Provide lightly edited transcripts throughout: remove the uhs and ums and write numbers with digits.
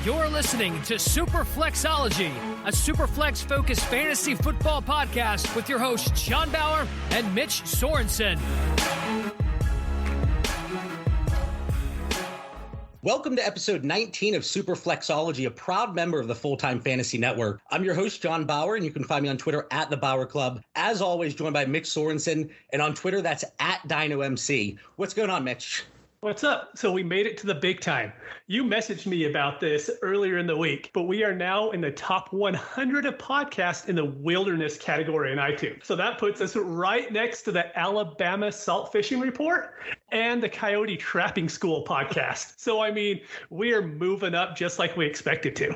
You're listening to Superflexology, a Superflex-focused fantasy football podcast with your hosts John Bauer and Mitch Sorensen. Welcome to episode 19 of Superflexology, a proud member of the Full-Time Fantasy Network. I'm your host, John Bauer, and you can find me on Twitter at The Bauer Club. As always, joined by Mitch Sorensen, and on Twitter, that's at DinoMC. What's going on, Mitch? What's up? So we made it to the big time. You messaged me about this earlier in the week, but we are now in the top 100 of podcasts in the wilderness category in iTunes. So that puts us right next to the Alabama Salt Fishing Report and the Coyote Trapping School podcast. So, I mean, we are moving up just like we expected to.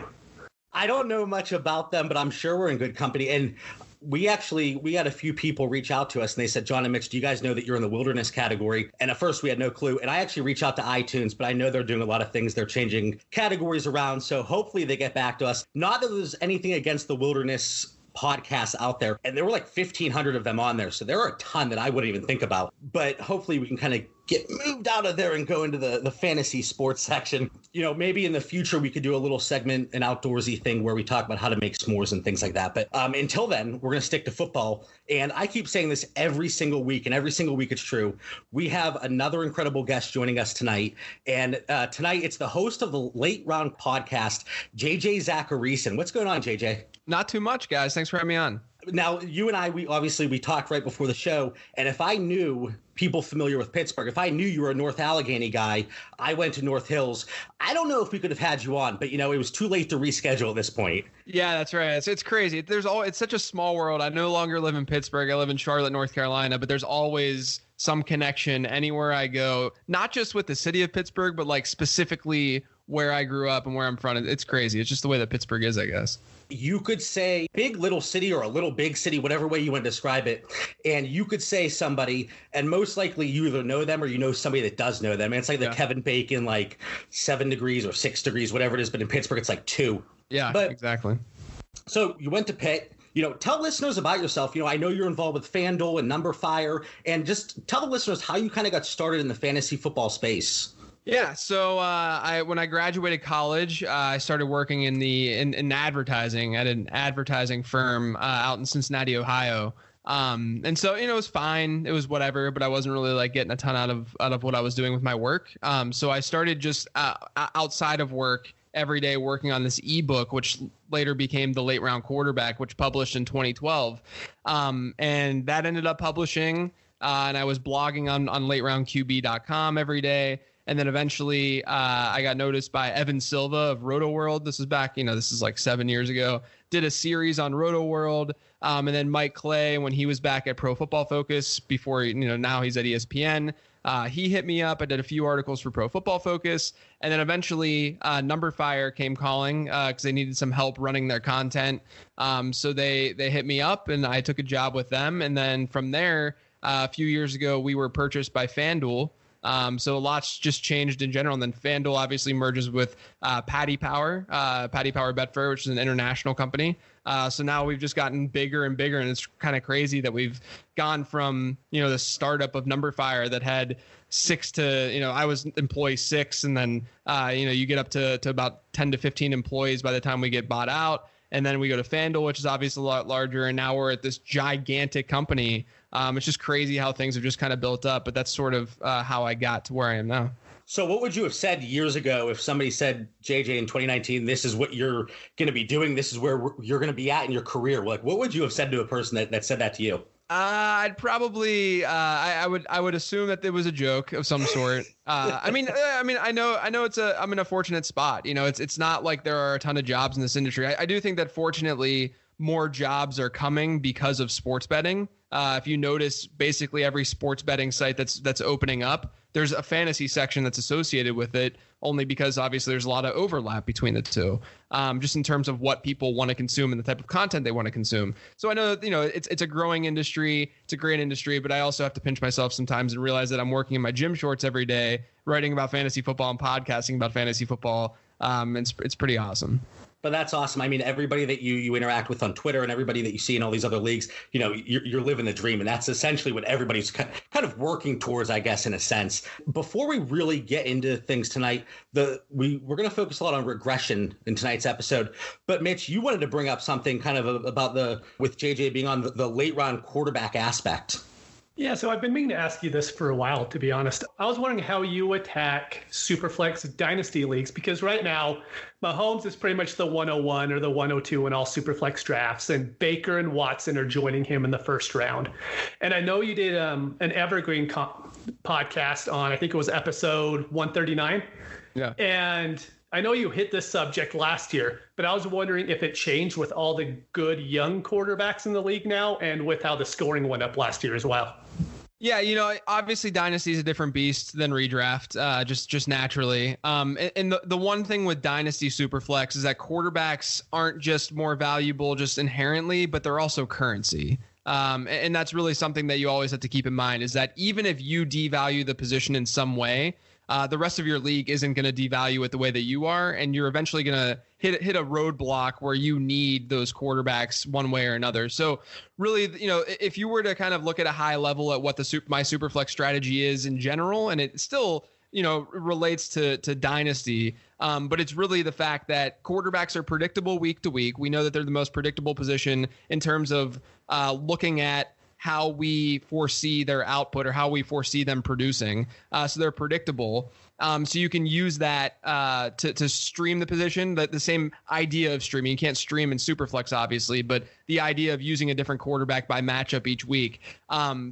I don't know much about them, but I'm sure we're in good company. And we had a few people reach out to us and they said, John and Mitch, do you guys know that you're in the wilderness category? And at first we had no clue. And I actually reached out to iTunes, but I know they're doing a lot of things. They're changing categories around. So hopefully they get back to us. Not that there's anything against the wilderness podcasts out there. And there were like 1,500 of them on there. So there are a ton that I wouldn't even think about. But hopefully we can kind of get moved out of there and go into the fantasy sports section. You know, maybe in the future we could do a little segment, an outdoorsy thing where we talk about how to make s'mores and things like that. But until then, we're going to stick to football. And I keep saying this every single week, and every single week it's true. We have another incredible guest joining us tonight. And tonight it's the host of the Late Round podcast, Zachariason. What's going on, JJ? Not too much, guys. Thanks for having me on. Now, you and I, we talked right before the show, and if I knew people familiar with Pittsburgh, if I knew you were a North Allegheny guy, I went to North Hills. I don't know if we could have had you on, but, you know, it was too late to reschedule at this point. Yeah, that's right. It's crazy. It's such a small world. I no longer live in Pittsburgh. I live in Charlotte, North Carolina, but there's always some connection anywhere I go, not just with the city of Pittsburgh, but like specifically where I grew up and where I'm from. It's crazy. It's just the way that Pittsburgh is, I guess. You could say big little city or a little big city, whatever way you want to describe it. And you could say somebody, and most likely you either know them or you know somebody that does know them. And it's like the Kevin Bacon, like 7 degrees or 6 degrees, whatever it is. But in Pittsburgh, it's like 2. Yeah, exactly. So you went to Pitt. You know, tell listeners about yourself. You know, I know you're involved with FanDuel and Number Fire, and just tell the listeners how you kind of got started in the fantasy football space. Yeah, so when I graduated college, I started working in advertising at an advertising firm out in Cincinnati, Ohio. And so, you know, it was fine. It was whatever, but I wasn't really like getting a ton out of what I was doing with my work. So I started just outside of work every day working on this ebook, which later became The Late Round Quarterback, which published in 2012. And that ended up publishing, and I was blogging on lateroundqb.com every day. And then eventually I got noticed by Evan Silva of Roto World. This is back, this is like 7 years ago. Did a series on Roto World. And then Mike Clay, when he was back at Pro Football Focus before, now he's at ESPN. He hit me up. I did a few articles for Pro Football Focus. And then eventually Number Fire came calling because they needed some help running their content. So they hit me up and I took a job with them. And then from there, a few years ago, we were purchased by FanDuel. So a lot's just changed in general. And then FanDuel obviously merges with Paddy Power Betfair, which is an international company. So now we've just gotten bigger and bigger. And it's kind of crazy that we've gone from, the startup of Number Fire that had 6 to, I was employee 6. And then, you get up to about 10 to 15 employees by the time we get bought out. And then we go to FanDuel, which is obviously a lot larger. And now we're at this gigantic company. It's just crazy how things have just kind of built up, but that's sort of how I got to where I am now. So what would you have said years ago if somebody said, JJ, in 2019, this is what you're going to be doing, this is where you're going to be at in your career? Like, what would you have said to a person that said that to you? I'd probably I would assume that it was a joke of some sort. I mean I know I'm in a fortunate spot. It's not like there are a ton of jobs in this industry. I do think that fortunately more jobs are coming because of sports betting. If you notice, basically every sports betting site that's opening up, there's a fantasy section that's associated with it, only because obviously there's a lot of overlap between the two, just in terms of what people want to consume and the type of content they want to consume. So I know that, it's a growing industry, it's a great industry, but I also have to pinch myself sometimes and realize that I'm working in my gym shorts every day, writing about fantasy football and podcasting about fantasy football. It's pretty awesome. But that's awesome. I mean, everybody that you interact with on Twitter and everybody that you see in all these other leagues, you're living the dream. And that's essentially what everybody's kind of working towards, I guess, in a sense. Before we really get into things tonight, we're going to focus a lot on regression in tonight's episode. But Mitch, you wanted to bring up something kind of about with JJ being on the late round quarterback aspect. Yeah, so I've been meaning to ask you this for a while, to be honest. I was wondering how you attack Superflex Dynasty leagues, because right now, Mahomes is pretty much the 101 or the 102 in all Superflex drafts, and Baker and Watson are joining him in the first round. And I know you did an Evergreen podcast on, I think it was episode 139. Yeah. And I know you hit this subject last year, but I was wondering if it changed with all the good young quarterbacks in the league now and with how the scoring went up last year as well. Yeah, obviously Dynasty is a different beast than redraft, just naturally. And the one thing with Dynasty Superflex is that quarterbacks aren't just more valuable just inherently, but they're also currency. And that's really something that you always have to keep in mind, is that even if you devalue the position in some way, the rest of your league isn't going to devalue it the way that you are, and you're eventually going to hit a roadblock where you need those quarterbacks one way or another. So really, if you were to kind of look at a high level at what my Superflex strategy is in general, and it still relates to Dynasty, but it's really the fact that quarterbacks are predictable week to week. We know that they're the most predictable position in terms of looking at how we foresee their output or how we foresee them producing. So they're predictable. So you can use that to stream the position. The same idea of streaming. You can't stream in Superflex, obviously, but the idea of using a different quarterback by matchup each week.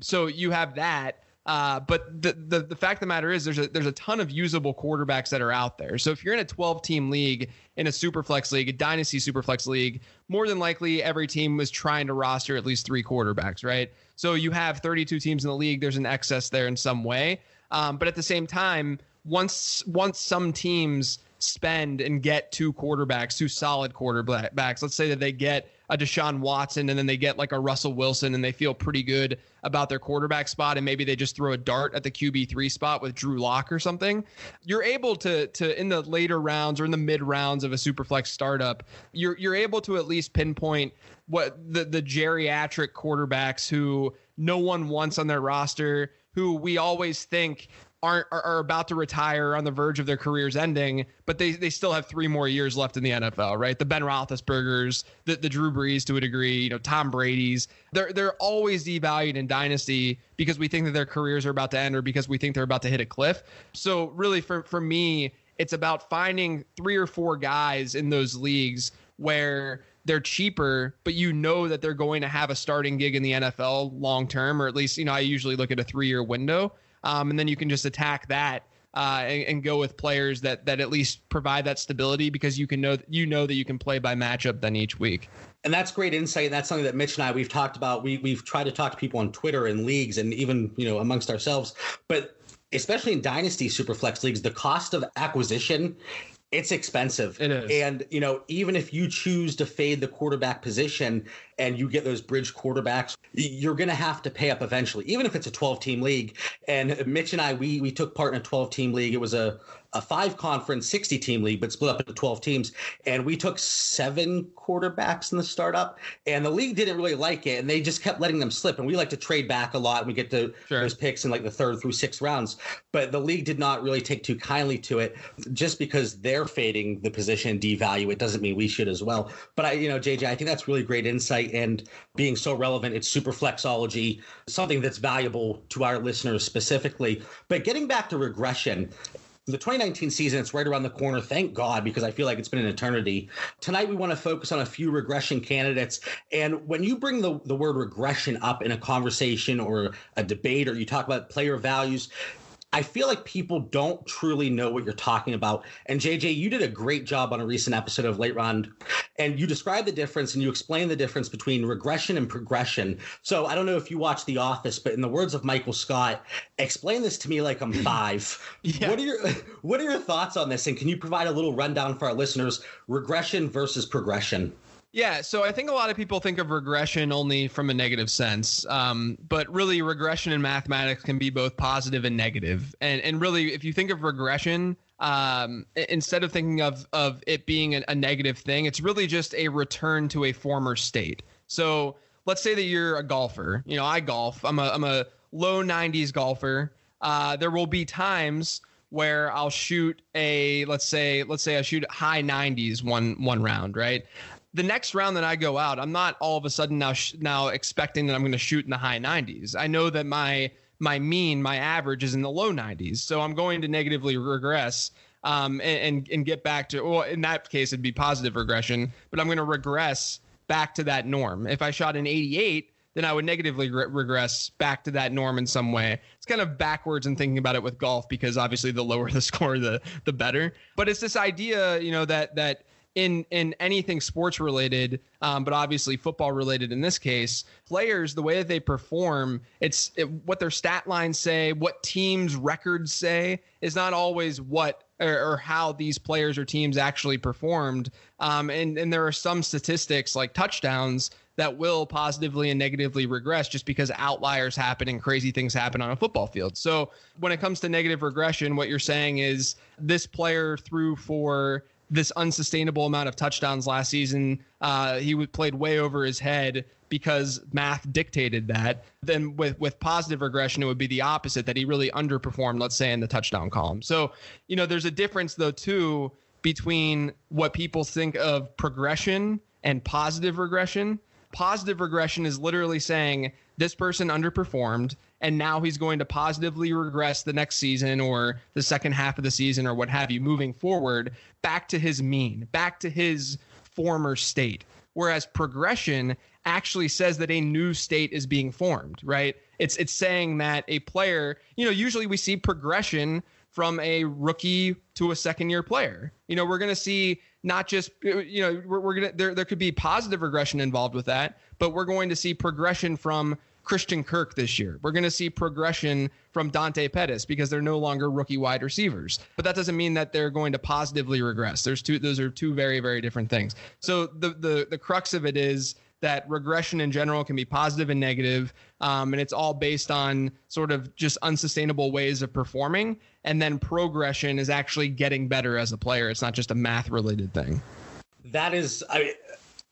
So you have that. But the fact of the matter is there's a ton of usable quarterbacks that are out there. So if you're in a 12-team league, in a Superflex league, a Dynasty Superflex league, more than likely every team was trying to roster at least 3 quarterbacks, right? So you have 32 teams in the league. There's an excess there in some way. But at the same time, once some teams spend and get 2 solid quarterbacks, let's say that they get a Deshaun Watson and then they get like a Russell Wilson and they feel pretty good about their quarterback spot, and maybe they just throw a dart at the QB3 spot with Drew Lock or something, you're able to in the later rounds or in the mid rounds of a Superflex startup, you're able to at least pinpoint what the geriatric quarterbacks who no one wants on their roster, who we always think are about to retire, on the verge of their careers ending, but they still have 3 more years left in the NFL, right? The Ben Roethlisbergers, the Drew Brees to a degree, Tom Brady's. They're always devalued in Dynasty because we think that their careers are about to end or because we think they're about to hit a cliff. So really for me, it's about finding 3 or 4 guys in those leagues where they're cheaper, but that they're going to have a starting gig in the NFL long term, or at least, I usually look at a 3-year window. And then you can just attack that and go with players that at least provide that stability, because you know that you can play by matchup then each week. And that's great insight. And that's something that Mitch and I, we've talked about. We've tried to talk to people on Twitter and leagues and even, amongst ourselves. But especially in Dynasty Superflex leagues, the cost of acquisition, it's expensive. It is. And, even if you choose to fade the quarterback position and you get those bridge quarterbacks, you're going to have to pay up eventually, even if it's a 12-team league. And Mitch and I, we took part in a 12-team league. It was a 5-conference 60-team league, but split up into 12 teams. And we took 7 quarterbacks in the startup, and the league didn't really like it, and they just kept letting them slip. And we like to trade back a lot, and we get to those picks in like the 3rd through 6th rounds. But the league did not really take too kindly to it. Just because they're fading the position and devalue it doesn't mean we should as well. But JJ, I think that's really great insight, and being so relevant, it's super flexology, something that's valuable to our listeners specifically. But getting back to regression, the 2019 season, it's right around the corner. Thank God, because I feel like it's been an eternity. Tonight, we want to focus on a few regression candidates. And when you bring the word regression up in a conversation or a debate, or you talk about player values, I feel like people don't truly know what you're talking about. And JJ, you did a great job on a recent episode of Late Round, and you described the difference and you explained the difference between regression and progression. So I don't know if you watch The Office, but in the words of Michael Scott, explain this to me like I'm 5. Yeah. What are your thoughts on this? And can you provide a little rundown for our listeners, regression versus progression? Yeah, so I think a lot of people think of regression only from a negative sense, but really regression in mathematics can be both positive and negative. And really, if you think of regression, instead of thinking of it being a negative thing, it's really just a return to a former state. So let's say that you're a golfer. You know, I golf. I'm a low 90s golfer. There will be times where I'll shoot let's say I shoot high 90s one round, right? The next round that I go out, I'm not all of a sudden now expecting that I'm going to shoot in the high 90s. I know that my mean, my average is in the low 90s. So I'm going to negatively regress and get back to, well, in that case, it'd be positive regression, but I'm going to regress back to that norm. If I shot an 88, then I would negatively regress back to that norm in some way. It's kind of backwards in thinking about it with golf, because obviously the lower the score, the better. But it's this idea, you know, that in anything sports related, but obviously football related in this case, players, the way that they perform, what their stat lines say, what teams' records say, is not always what or how these players or teams actually performed. And there are some statistics like touchdowns that will positively and negatively regress just because outliers happen and crazy things happen on a football field. So when it comes to negative regression, what you're saying is this player threw for this unsustainable amount of touchdowns last season. He played way over his head because math dictated that. Then with positive regression, it would be the opposite, that he really underperformed, let's say, in the touchdown column. So, you know, there's a difference, though, too, between what people think of progression and positive regression. Positive regression is literally saying this person underperformed and now he's going to positively regress the next season or the second half of the season or what have you, moving forward back to his mean, back to his former state. Whereas progression actually says that a new state is being formed, right? It's saying that a player, you know, usually we see progression from a rookie to a second year player. You know, we're going to see not just, you know, we're going to, there could be positive regression involved with that, but we're going to see progression from Christian Kirk this year. We're going to see progression from Dante Pettis because they're no longer rookie wide receivers. But that doesn't mean that they're going to positively regress. Those are two very, very different things. So the crux of it is that regression in general can be positive and negative, and it's all based on sort of just unsustainable ways of performing. And then progression is actually getting better as a player. It's not just a math-related thing. That is,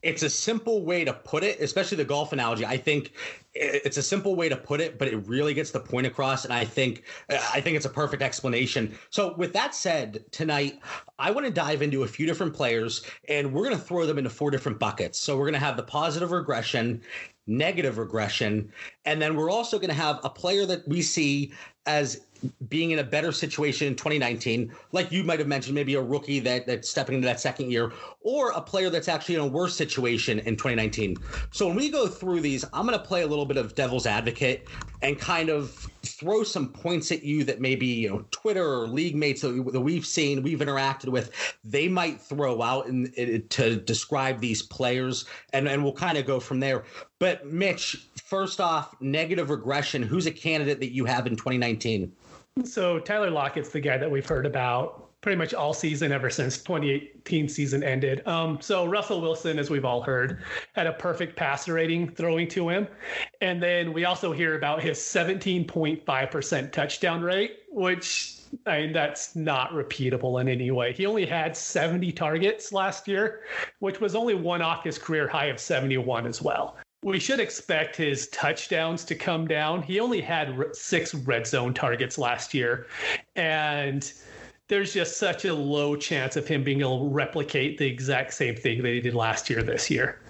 it's a simple way to put it, especially the golf analogy. I think it's a simple way to put it, but it really gets the point across. And I think it's a perfect explanation. So with that said, tonight, I want to dive into a few different players, and we're going to throw them into 4 different buckets. So we're going to have the positive regression, negative regression, and then we're also going to have a player that we see as being in a better situation in 2019, like you might have mentioned, maybe a rookie that's stepping into that second year, or a player that's actually in a worse situation in 2019. So when we go through these, I'm going to play a little bit of devil's advocate and kind of throw some points at you that maybe, you know, Twitter or league mates that we've seen, we've interacted with, they might throw out to describe these players, and we'll kind of go from there. But Mitch, first off, negative regression, who's a candidate that you have in 2019? So Tyler Lockett's the guy that we've heard about pretty much all season ever since 2018 season ended. So Russell Wilson, as we've all heard, had a perfect passer rating throwing to him. And then we also hear about his 17.5% touchdown rate, which, I mean, that's not repeatable in any way. He only had 70 targets last year, which was only one off his career high of 71 as well. We should expect his touchdowns to come down. He only had 6 red zone targets last year, and there's just such a low chance of him being able to replicate the exact same thing that he did last year this year.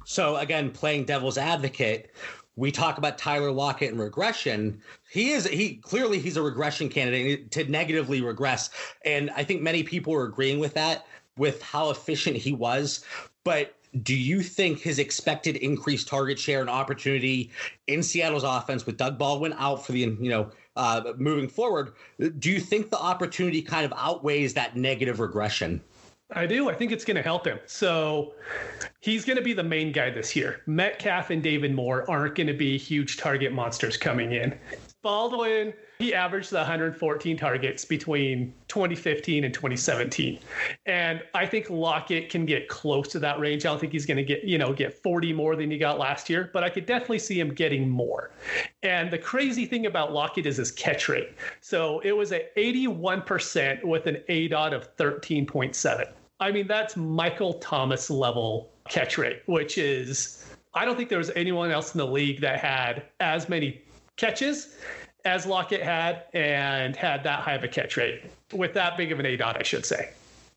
So again, playing devil's advocate, we talk about Tyler Lockett and regression. He's a regression candidate to negatively regress. And I think many people are agreeing with that, with how efficient he was. But do you think his expected increased target share and opportunity in Seattle's offense with Doug Baldwin out for the, moving forward, do you think the opportunity kind of outweighs that negative regression? I do. I think it's going to help him. So he's going to be the main guy this year. Metcalf and David Moore aren't going to be huge target monsters coming in. Baldwin He averaged the 114 targets between 2015 and 2017. And I think Lockett can get close to that range. I don't think he's going to get 40 more than he got last year, but I could definitely see him getting more. And the crazy thing about Lockett is his catch rate. So it was at 81% with an ADOT of 13.7. I mean, that's Michael Thomas level catch rate, which is, I don't think there was anyone else in the league that had as many catches as Lockett had and had that high of a catch rate with that big of an ADOT, I should say.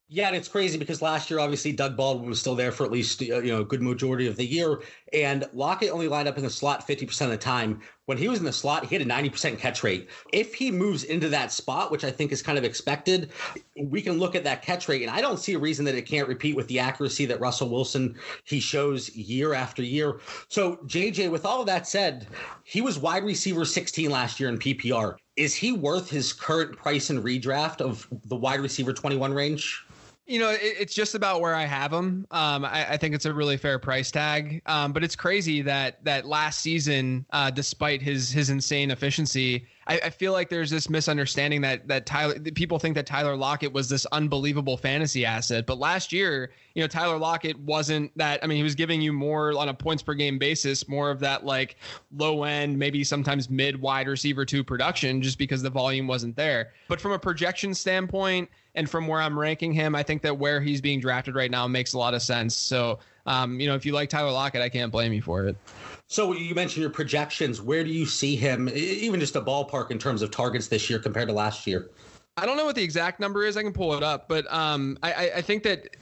Yeah, and it's crazy because last year, obviously, Doug Baldwin was still there for at least a good majority of the year, and Lockett only lined up in the slot 50% of the time. When he was in the slot, he had a 90% catch rate. If he moves into that spot, which I think is kind of expected, we can look at that catch rate, and I don't see a reason that it can't repeat with the accuracy that Russell Wilson he shows year after year. So, JJ, with all of that said, he was wide receiver 16 last year in PPR. Is he worth his current price in redraft of the wide receiver 21 range? It's just about where I have him. I think it's a really fair price tag. But it's crazy that last season, despite his insane efficiency, I feel like there's this misunderstanding that people think that Tyler Lockett was this unbelievable fantasy asset. But last year, Tyler Lockett wasn't that. I mean, he was giving you more on a points per game basis, more of that like low end, maybe sometimes mid wide receiver 2 production, just because the volume wasn't there. But from a projection standpoint, and from where I'm ranking him, I think that where he's being drafted right now makes a lot of sense. So, if you like Tyler Lockett, I can't blame you for it. So you mentioned your projections. Where do you see him, even just a ballpark in terms of targets this year compared to last year? I don't know what the exact number is. I can pull it up, but I think that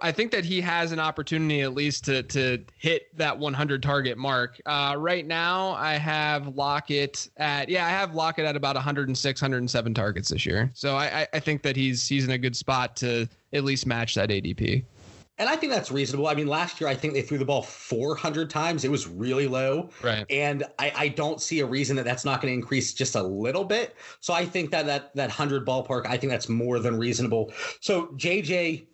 I think that he has an opportunity at least to hit that 100 target mark. Right now, I have Lockett at about 106, 107 targets this year. So I think that he's in a good spot to at least match that ADP. And I think that's reasonable. I mean, last year, I think they threw the ball 400 times. It was really low. Right. And I don't see a reason that that's not going to increase just a little bit. So I think that 100 ballpark, I think that's more than reasonable. So, JJ,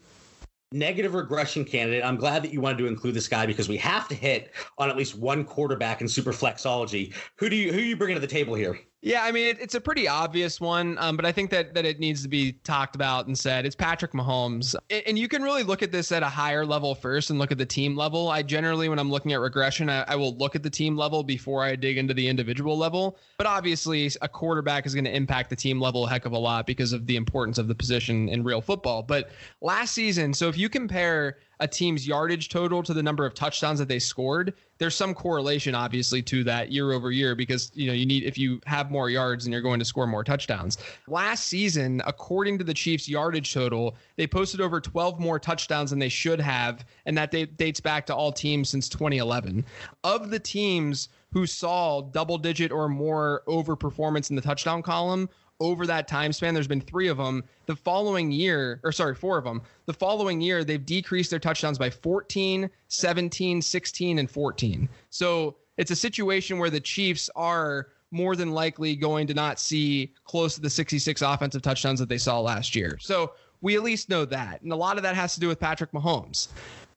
negative regression candidate. I'm glad that you wanted to include this guy because we have to hit on at least one quarterback in super flexology. Who are you bringing to the table here? Yeah, I mean, it's a pretty obvious one, but I think that it needs to be talked about and said. It's Patrick Mahomes. And you can really look at this at a higher level first and look at the team level. I generally, when I'm looking at regression, I will look at the team level before I dig into the individual level. But obviously, a quarterback is going to impact the team level a heck of a lot because of the importance of the position in real football. But last season, so if you compare a team's yardage total to the number of touchdowns that they scored, there's some correlation obviously to that year over year because you need, if you have more yards then you're going to score more touchdowns. Last season, according to the Chiefs yardage total, they posted over 12 more touchdowns than they should have, and that dates back to all teams since 2011. Of the teams who saw double digit or more overperformance in the touchdown column over that time span, there's been 3 of them. Four of them. The following year, they've decreased their touchdowns by 14, 17, 16, and 14. So it's a situation where the Chiefs are more than likely going to not see close to the 66 offensive touchdowns that they saw last year. So we at least know that. And a lot of that has to do with Patrick Mahomes.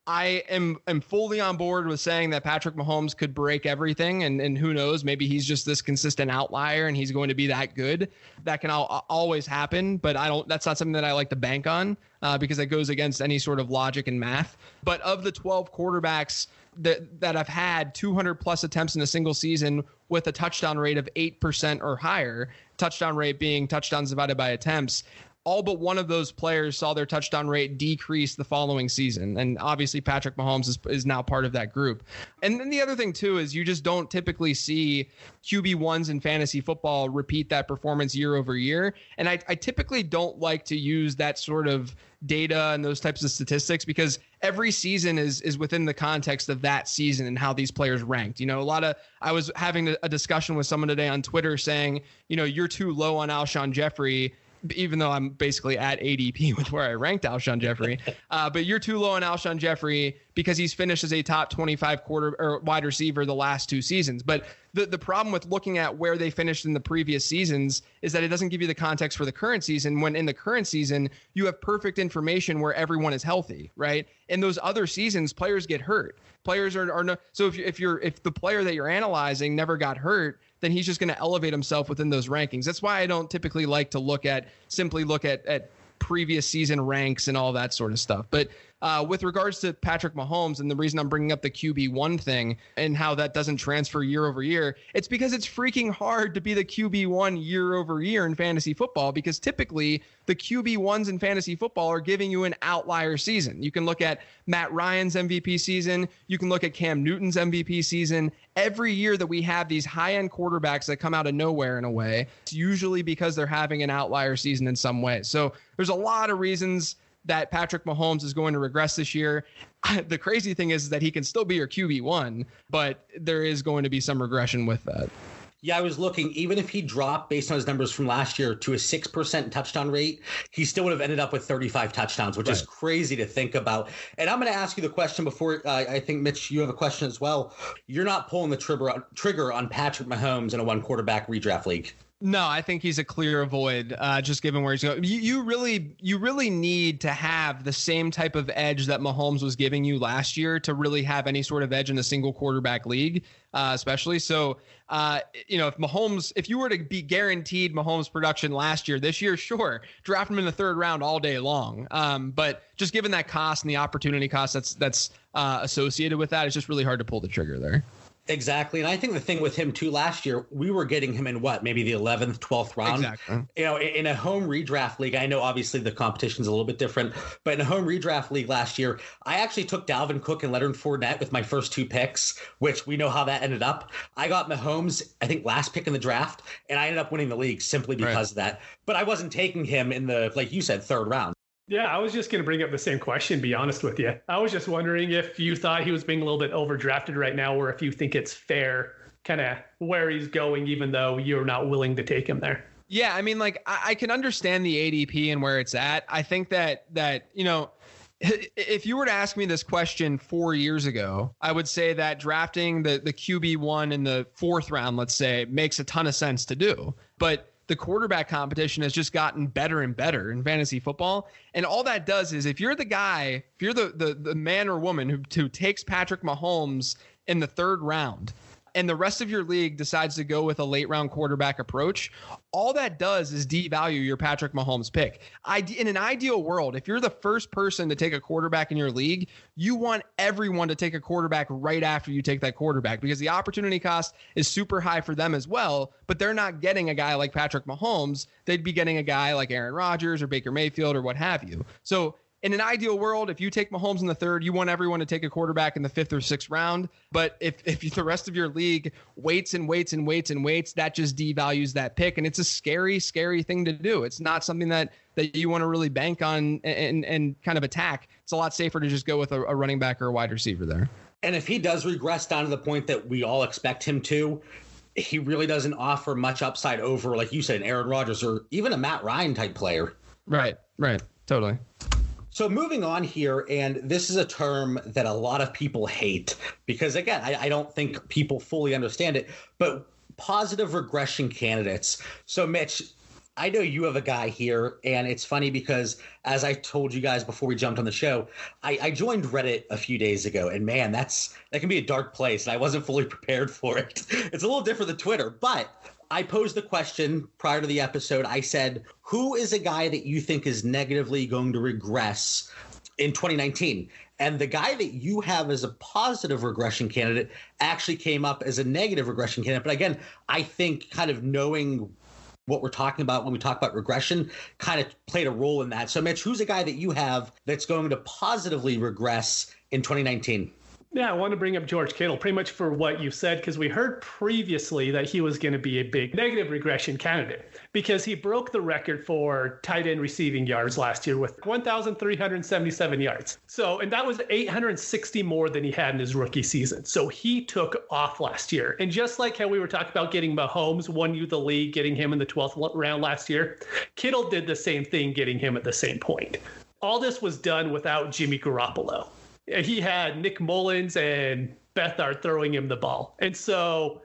I am fully on board with saying that Patrick Mahomes could break everything, and who knows, maybe he's just this consistent outlier and he's going to be that good. That can always happen, but that's not something that I like to bank on because it goes against any sort of logic and math. But of the 12 quarterbacks that have had 200 plus attempts in a single season with a touchdown rate of 8% or higher, touchdown rate being touchdowns divided by attempts, all but one of those players saw their touchdown rate decrease the following season. And obviously Patrick Mahomes is now part of that group. And then the other thing too is you just don't typically see QB1s in fantasy football repeat that performance year over year. And I typically don't like to use that sort of data and those types of statistics because every season is within the context of that season and how these players ranked. I was having a discussion with someone today on Twitter saying, you're too low on Alshon Jeffrey, even though I'm basically at ADP with where I ranked Alshon Jeffrey. But you're too low on Alshon Jeffrey because he's finished as a top 25 wide receiver the last 2 seasons. But the problem with looking at where they finished in the previous seasons is that it doesn't give you the context for the current season, when in the current season, you have perfect information where everyone is healthy, right? In those other seasons, players get hurt. Players are no. So if the player that you're analyzing never got hurt, then he's just going to elevate himself within those rankings. That's why I don't typically like to simply look at previous season ranks and all that sort of stuff. But with regards to Patrick Mahomes, and the reason I'm bringing up the QB1 thing and how that doesn't transfer year over year, it's because it's freaking hard to be the QB1 year over year in fantasy football, because typically the QB1s in fantasy football are giving you an outlier season. You can look at Matt Ryan's MVP season. You can look at Cam Newton's MVP season. Every year that we have these high-end quarterbacks that come out of nowhere in a way, it's usually because they're having an outlier season in some way. So there's a lot of reasons that Patrick Mahomes is going to regress this year. The crazy thing is that he can still be your QB1, but there is going to be some regression with that. Yeah, I was looking, even if he dropped based on his numbers from last year to a 6% touchdown rate, he still would have ended up with 35 touchdowns, which is crazy to think about. And I'm going to ask you the question before, I think, Mitch, you have a question as well. You're not pulling the trigger on Patrick Mahomes in a one quarterback redraft league. No, I think he's a clear avoid, just given where he's going. You really need to have the same type of edge that Mahomes was giving you last year to really have any sort of edge in a single quarterback league, especially. So, if you were to be guaranteed Mahomes production last year, this year, sure, draft him in the third round all day long. But just given that cost and the opportunity cost that's associated with that, it's just really hard to pull the trigger there. Exactly. And I think the thing with him too, last year, we were getting him in maybe the 11th, 12th round. Exactly. In a home redraft league, I know obviously the competition's a little bit different, but in a home redraft league last year, I actually took Dalvin Cook and Leonard Fournette with my first two picks, which we know how that ended up. I got Mahomes, I think, last pick in the draft, and I ended up winning the league simply because of that. But I wasn't taking him in the, like you said, third round. Yeah, I was just going to bring up the same question, be honest with you. I was just wondering if you thought he was being a little bit overdrafted right now, or if you think it's fair kind of where he's going, even though you're not willing to take him there. Yeah, I mean, like, I can understand the ADP and where it's at. I think that if you were to ask me this question 4 years ago, I would say that drafting the QB1 in the fourth round, let's say, makes a ton of sense to do. But the quarterback competition has just gotten better and better in fantasy football. And all that does is, if you're the guy, if you're the man or woman who takes Patrick Mahomes in the third round, and the rest of your league decides to go with a late round quarterback approach, all that does is devalue your Patrick Mahomes pick. In an ideal world, if you're the first person to take a quarterback in your league, you want everyone to take a quarterback right after you take that quarterback, because the opportunity cost is super high for them as well, but they're not getting a guy like Patrick Mahomes. They'd be getting a guy like Aaron Rodgers or Baker Mayfield or what have you. So in an ideal world, if you take Mahomes in the third, you want everyone to take a quarterback in the fifth or sixth round. But if the rest of your league waits and waits and waits and waits, that just devalues that pick. And it's a scary, scary thing to do. It's not something that you want to really bank on and kind of attack. It's a lot safer to just go with a running back or a wide receiver there. And if he does regress down to the point that we all expect him to, he really doesn't offer much upside over, like you said, an Aaron Rodgers or even a Matt Ryan type player. Right. Totally. So moving on here, and this is a term that a lot of people hate because, again, I don't think people fully understand it, but positive regression candidates. So, Mitch, I know you have a guy here, and it's funny because, as I told you guys before we jumped on the show, I joined Reddit a few days ago, and man, that can be a dark place, and I wasn't fully prepared for it. It's a little different than Twitter, but I posed the question prior to the episode. I said, who is a guy that you think is negatively going to regress in 2019? And the guy that you have as a positive regression candidate actually came up as a negative regression candidate. But again, I think kind of knowing what we're talking about when we talk about regression kind of played a role in that. So, Mitch, who's a guy that you have that's going to positively regress in 2019? Yeah, I want to bring up George Kittle pretty much for what you said, because we heard previously that he was going to be a big negative regression candidate because he broke the record for tight end receiving yards last year with 1,377 yards. And that was 860 more than he had in his rookie season. So he took off last year. And just like how we were talking about getting Mahomes, won you the league, getting him in the 12th round last year, Kittle did the same thing, getting him at the same point. All this was done without Jimmy Garoppolo. He had Nick Mullins and Beathard throwing him the ball. And so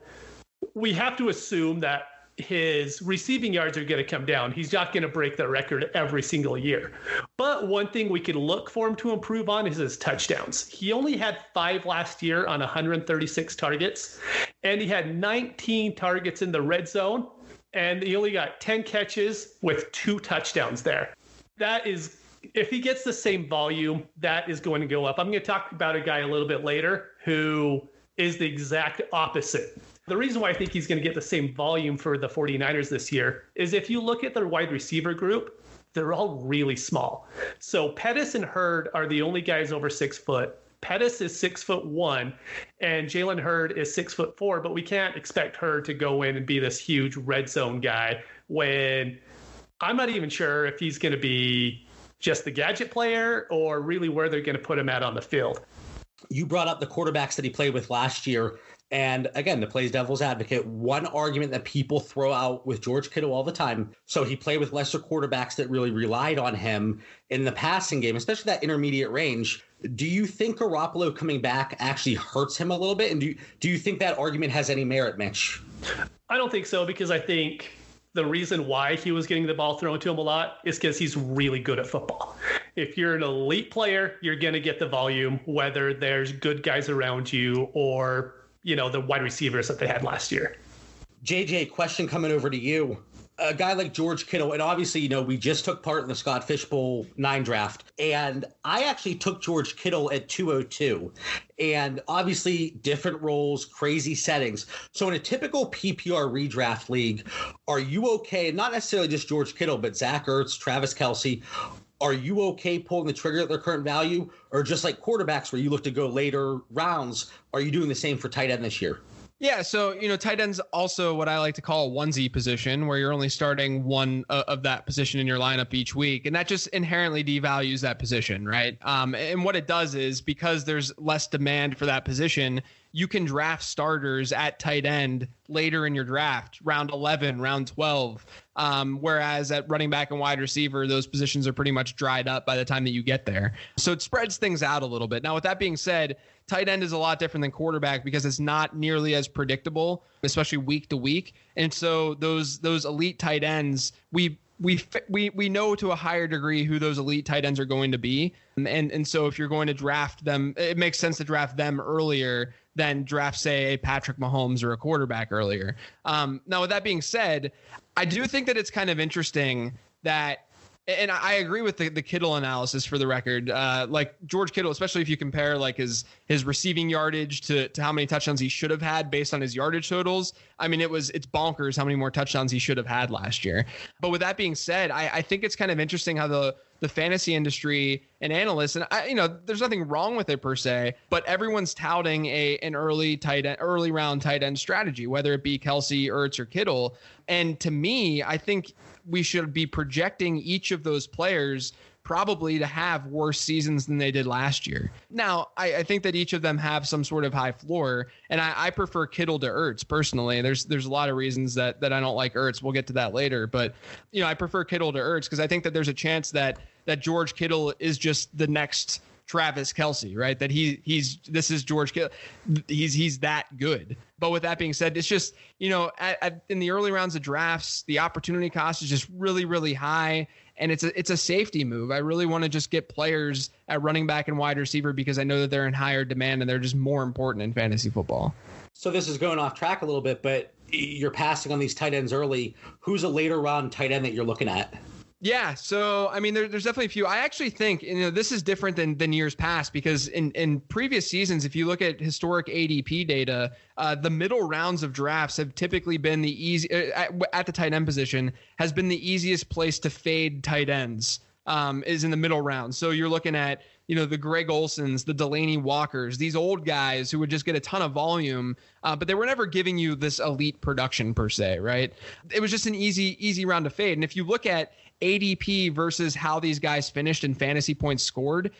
we have to assume that his receiving yards are going to come down. He's not going to break that record every single year. But one thing we could look for him to improve on is his touchdowns. He only had 5 last year on 136 targets, and he had 19 targets in the red zone, and he only got 10 catches with 2 touchdowns there. That is, if he gets the same volume, that is going to go up. I'm going to talk about a guy a little bit later who is the exact opposite. The reason why I think he's going to get the same volume for the 49ers this year is if you look at their wide receiver group, they're all really small. So Pettis and Hurd are the only guys over 6 foot. Pettis is 6'1", and Jalen Hurd is 6'4", but we can't expect Hurd to go in and be this huge red zone guy when I'm not even sure if he's going to be just the gadget player or really where they're going to put him at on the field. You brought up the quarterbacks that he played with last year. And again, to play devil's advocate, one argument that people throw out with George Kittle all the time. So he played with lesser quarterbacks that really relied on him in the passing game, especially that intermediate range. Do you think Garoppolo coming back actually hurts him a little bit? And do you think that argument has any merit, Mitch? I don't think so, because I think the reason why he was getting the ball thrown to him a lot is because he's really good at football. If you're an elite player, you're going to get the volume, whether there's good guys around you or the wide receivers that they had last year. JJ, question coming over to you. A guy like George Kittle, and obviously, we just took part in the Scott Fishbowl 9 draft, and I actually took George Kittle at 202, and obviously different roles, crazy settings. So in a typical PPR redraft league, are you okay, not necessarily just George Kittle, but Zach Ertz, Travis Kelce, are you okay pulling the trigger at their current value? Or just like quarterbacks where you look to go later rounds, are you doing the same for tight end this year? Yeah, so, tight end's also what I like to call a onesie position, where you're only starting one of that position in your lineup each week. And that just inherently devalues that position, right? And what it does is, because there's less demand for that position, you can draft starters at tight end later in your draft, round 11, round 12. Whereas at running back and wide receiver, those positions are pretty much dried up by the time that you get there. So it spreads things out a little bit. Now, with that being said, tight end is a lot different than quarterback because it's not nearly as predictable, especially week to week. And so those elite tight ends, we know to a higher degree who those elite tight ends are going to be. And so if you're going to draft them, it makes sense to draft them earlier than draft, say, a Patrick Mahomes or a quarterback earlier. Now, with that being said, I do think that it's kind of interesting that, and I agree with the Kittle analysis for the record. Like George Kittle, especially if you compare like his receiving yardage to how many touchdowns he should have had based on his yardage totals. I mean, it's bonkers how many more touchdowns he should have had last year. But with that being said, I think it's kind of interesting how the fantasy industry and analysts, and there's nothing wrong with it per se, but everyone's touting an early round tight end strategy, whether it be Kelce, Ertz, or Kittle. And to me, I think we should be projecting each of those players probably to have worse seasons than they did last year. Now, I think that each of them have some sort of high floor, and I prefer Kittle to Ertz personally. There's a lot of reasons that I don't like Ertz. We'll get to that later, but I prefer Kittle to Ertz because I think that there's a chance that George Kittle is just the next Travis Kelce, right? That this is George Kittle. He's that good. But with that being said, it's just, in the early rounds of drafts, the opportunity cost is just really, really high. And it's a safety move. I really want to just get players at running back and wide receiver because I know that they're in higher demand and they're just more important in fantasy football. So this is going off track a little bit, but you're passing on these tight ends early. Who's a later round tight end that you're looking at? Yeah, so I mean, there's definitely a few. I actually think this is different than years past because in previous seasons, if you look at historic ADP data, the middle rounds of drafts have typically been the easy at the tight end position has been the easiest place to fade tight ends. Is in the middle round. So you're looking at the Greg Olsons, the Delaney Walkers, these old guys who would just get a ton of volume, but they were never giving you this elite production per se, right? It was just an easy round to fade. And if you look at ADP versus how these guys finished in fantasy points scored,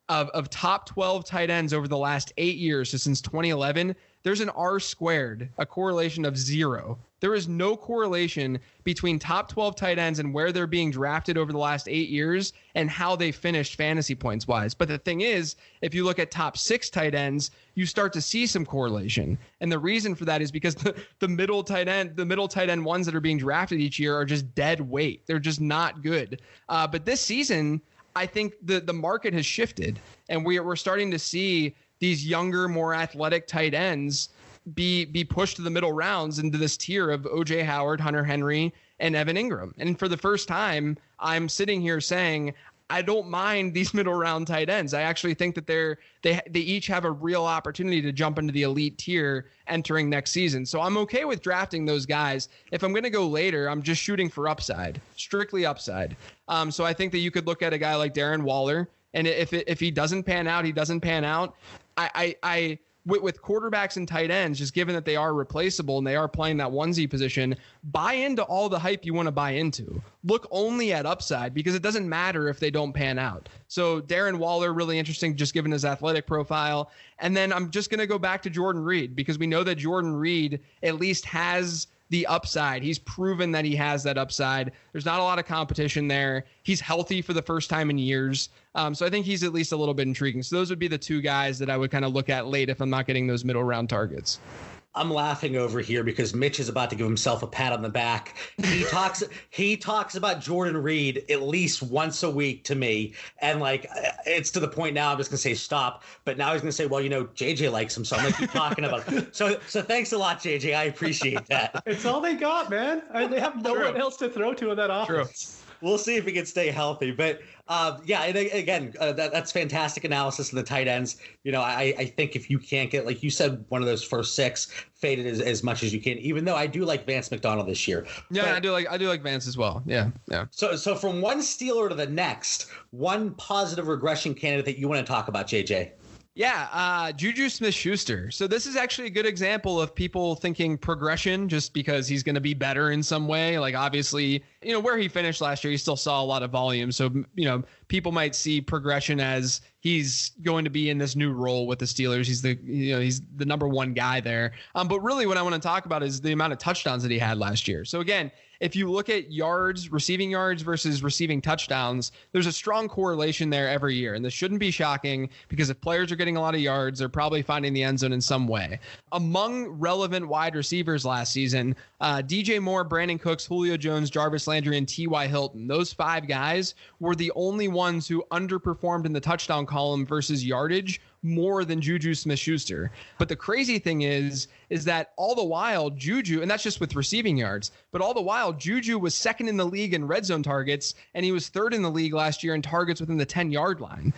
of top 12 tight ends over the last 8 years, so since 2011, there's an R squared, a correlation of 0. There is no correlation between top 12 tight ends and where they're being drafted over the last 8 years and how they finished fantasy points wise. But the thing is, if you look at top 6 tight ends, you start to see some correlation. And the reason for that is because the middle tight end ones that are being drafted each year are just dead weight. They're just not good. But this season, I think the market has shifted, and we're starting to see these younger, more athletic tight ends be pushed to the middle rounds into this tier of O.J. Howard, Hunter Henry, and Evan Ingram. And for the first time, I'm sitting here saying I don't mind these middle round tight ends. I actually think that they each have a real opportunity to jump into the elite tier entering next season. So I'm okay with drafting those guys. If I'm going to go later, I'm just shooting for upside, strictly upside. So I think that you could look at a guy like Darren Waller, and if he doesn't pan out, he doesn't pan out. With quarterbacks and tight ends, just given that they are replaceable and they are playing that onesie position, buy into all the hype you want to buy into. Look only at upside, because it doesn't matter if they don't pan out. So Darren Waller, really interesting, just given his athletic profile. And then I'm just going to go back to Jordan Reed, because we know that Jordan Reed at least has the upside. He's proven that he has that upside. There's not a lot of competition there. He's healthy for the first time in years. So I think he's at least a little bit intriguing. So those would be the two guys that I would kind of look at late if I'm not getting those middle round targets. I'm laughing over here because Mitch is about to give himself a pat on the back. He talks about Jordan Reed at least once a week to me, and like it's to the point now I'm just gonna say stop. But now he's gonna say, well, JJ likes him, so I'm gonna keep talking about it. So thanks a lot, JJ. I appreciate that. It's all they got, man. They have no one else to throw to in that offense. True. We'll see if he can stay healthy. But and again, that's fantastic analysis of the tight ends. I think if you can't get, like you said, one of those first 6 faded as much as you can, even though I do like Vance McDonald this year. Yeah, but, I do like Vance as well. Yeah. So from one Steeler to the next, one positive regression candidate that you want to talk about, JJ. Yeah, Juju Smith-Schuster. So this is actually a good example of people thinking progression just because he's going to be better in some way. Like obviously, where he finished last year, he still saw a lot of volume. So, people might see progression as he's going to be in this new role with the Steelers. He's the number one guy there. But really what I want to talk about is the amount of touchdowns that he had last year. So again, if you look at receiving yards versus receiving touchdowns, there's a strong correlation there every year. And this shouldn't be shocking because if players are getting a lot of yards, they're probably finding the end zone in some way. Among relevant wide receivers last season, DJ Moore, Brandon Cooks, Julio Jones, Jarvis Landry, and T.Y. Hilton, those 5 guys were the only ones who underperformed in the touchdown column versus yardage more than Juju Smith-Schuster. But the crazy thing is that all the while Juju, and that's just with receiving yards, but all the while Juju was second in the league in red zone targets, and he was third in the league last year in targets within the 10-yard line.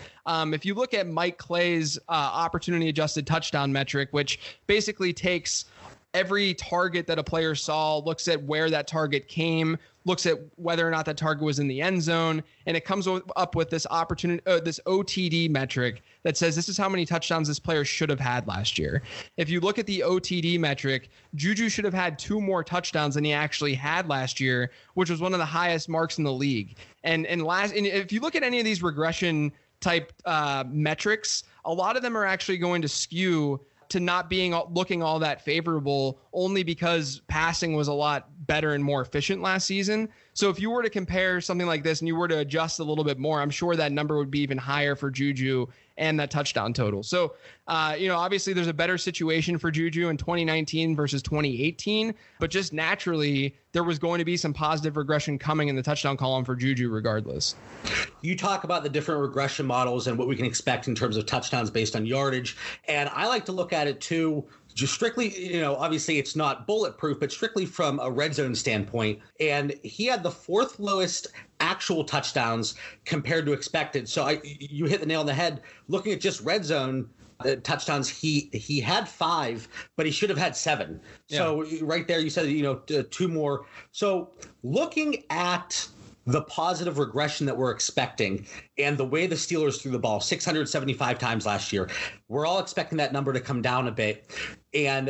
If you look at Mike Clay's opportunity adjusted touchdown metric, which basically takes every target that a player saw, looks at where that target came, looks at whether or not that target was in the end zone, and it comes up with this this OTD metric that says this is how many touchdowns this player should have had last year. If you look at the OTD metric, Juju should have had 2 more touchdowns than he actually had last year, which was one of the highest marks in the league. And if you look at any of these regression type metrics, a lot of them are actually going to skew to not looking all that favorable only because passing was a lot better and more efficient last season. So if you were to compare something like this and you were to adjust a little bit more, I'm sure that number would be even higher for Juju and that touchdown total. So, obviously there's a better situation for Juju in 2019 versus 2018, but just naturally there was going to be some positive regression coming in the touchdown column for Juju regardless. You talk about the different regression models and what we can expect in terms of touchdowns based on yardage. And I like to look at it too, just strictly, obviously it's not bulletproof, but strictly from a red zone standpoint. And he had the 4th lowest actual touchdowns compared to expected. So you hit the nail on the head. Looking at just red zone touchdowns, he had 5, but he should have had 7. Yeah. So right there, you said, 2 more. So looking at the positive regression that we're expecting and the way the Steelers threw the ball 675 times last year, we're all expecting that number to come down a bit. And,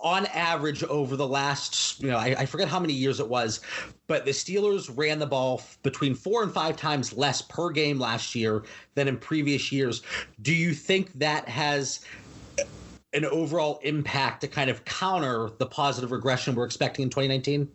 on average over the last, I forget how many years it was, but the Steelers ran the ball between 4 and 5 times less per game last year than in previous years. Do you think that has an overall impact to kind of counter the positive regression we're expecting in 2019?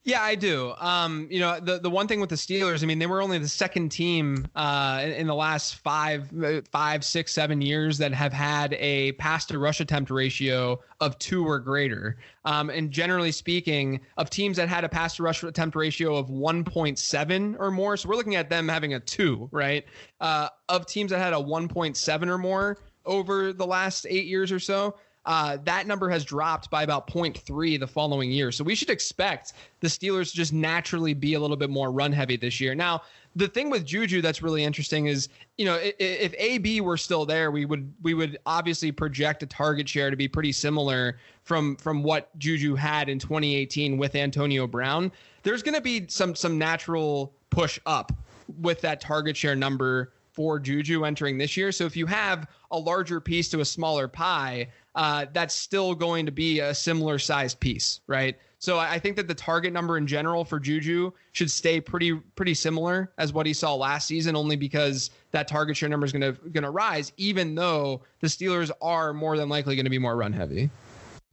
Yeah, I do. The one thing with the Steelers, I mean, they were only the second team in the last 5, 6, 7 years that have had a pass to rush attempt ratio of 2 or greater. And generally speaking, of teams that had a pass to rush attempt ratio of 1.7 or more, so we're looking at them having a 2, right? Of teams that had a 1.7 or more over the last 8 years or so, that number has dropped by about 0.3 the following year. So we should expect the Steelers to just naturally be a little bit more run heavy this year. Now, the thing with Juju that's really interesting is, if AB were still there, we would obviously project a target share to be pretty similar from what Juju had in 2018 with Antonio Brown. There's going to be some natural push up with that target share number for Juju entering this year. So if you have a larger piece to a smaller pie, that's still going to be a similar sized piece, right? So I think that the target number in general for Juju should stay pretty similar as what he saw last season, only because that target share number is going to rise, even though the Steelers are more than likely going to be more run heavy.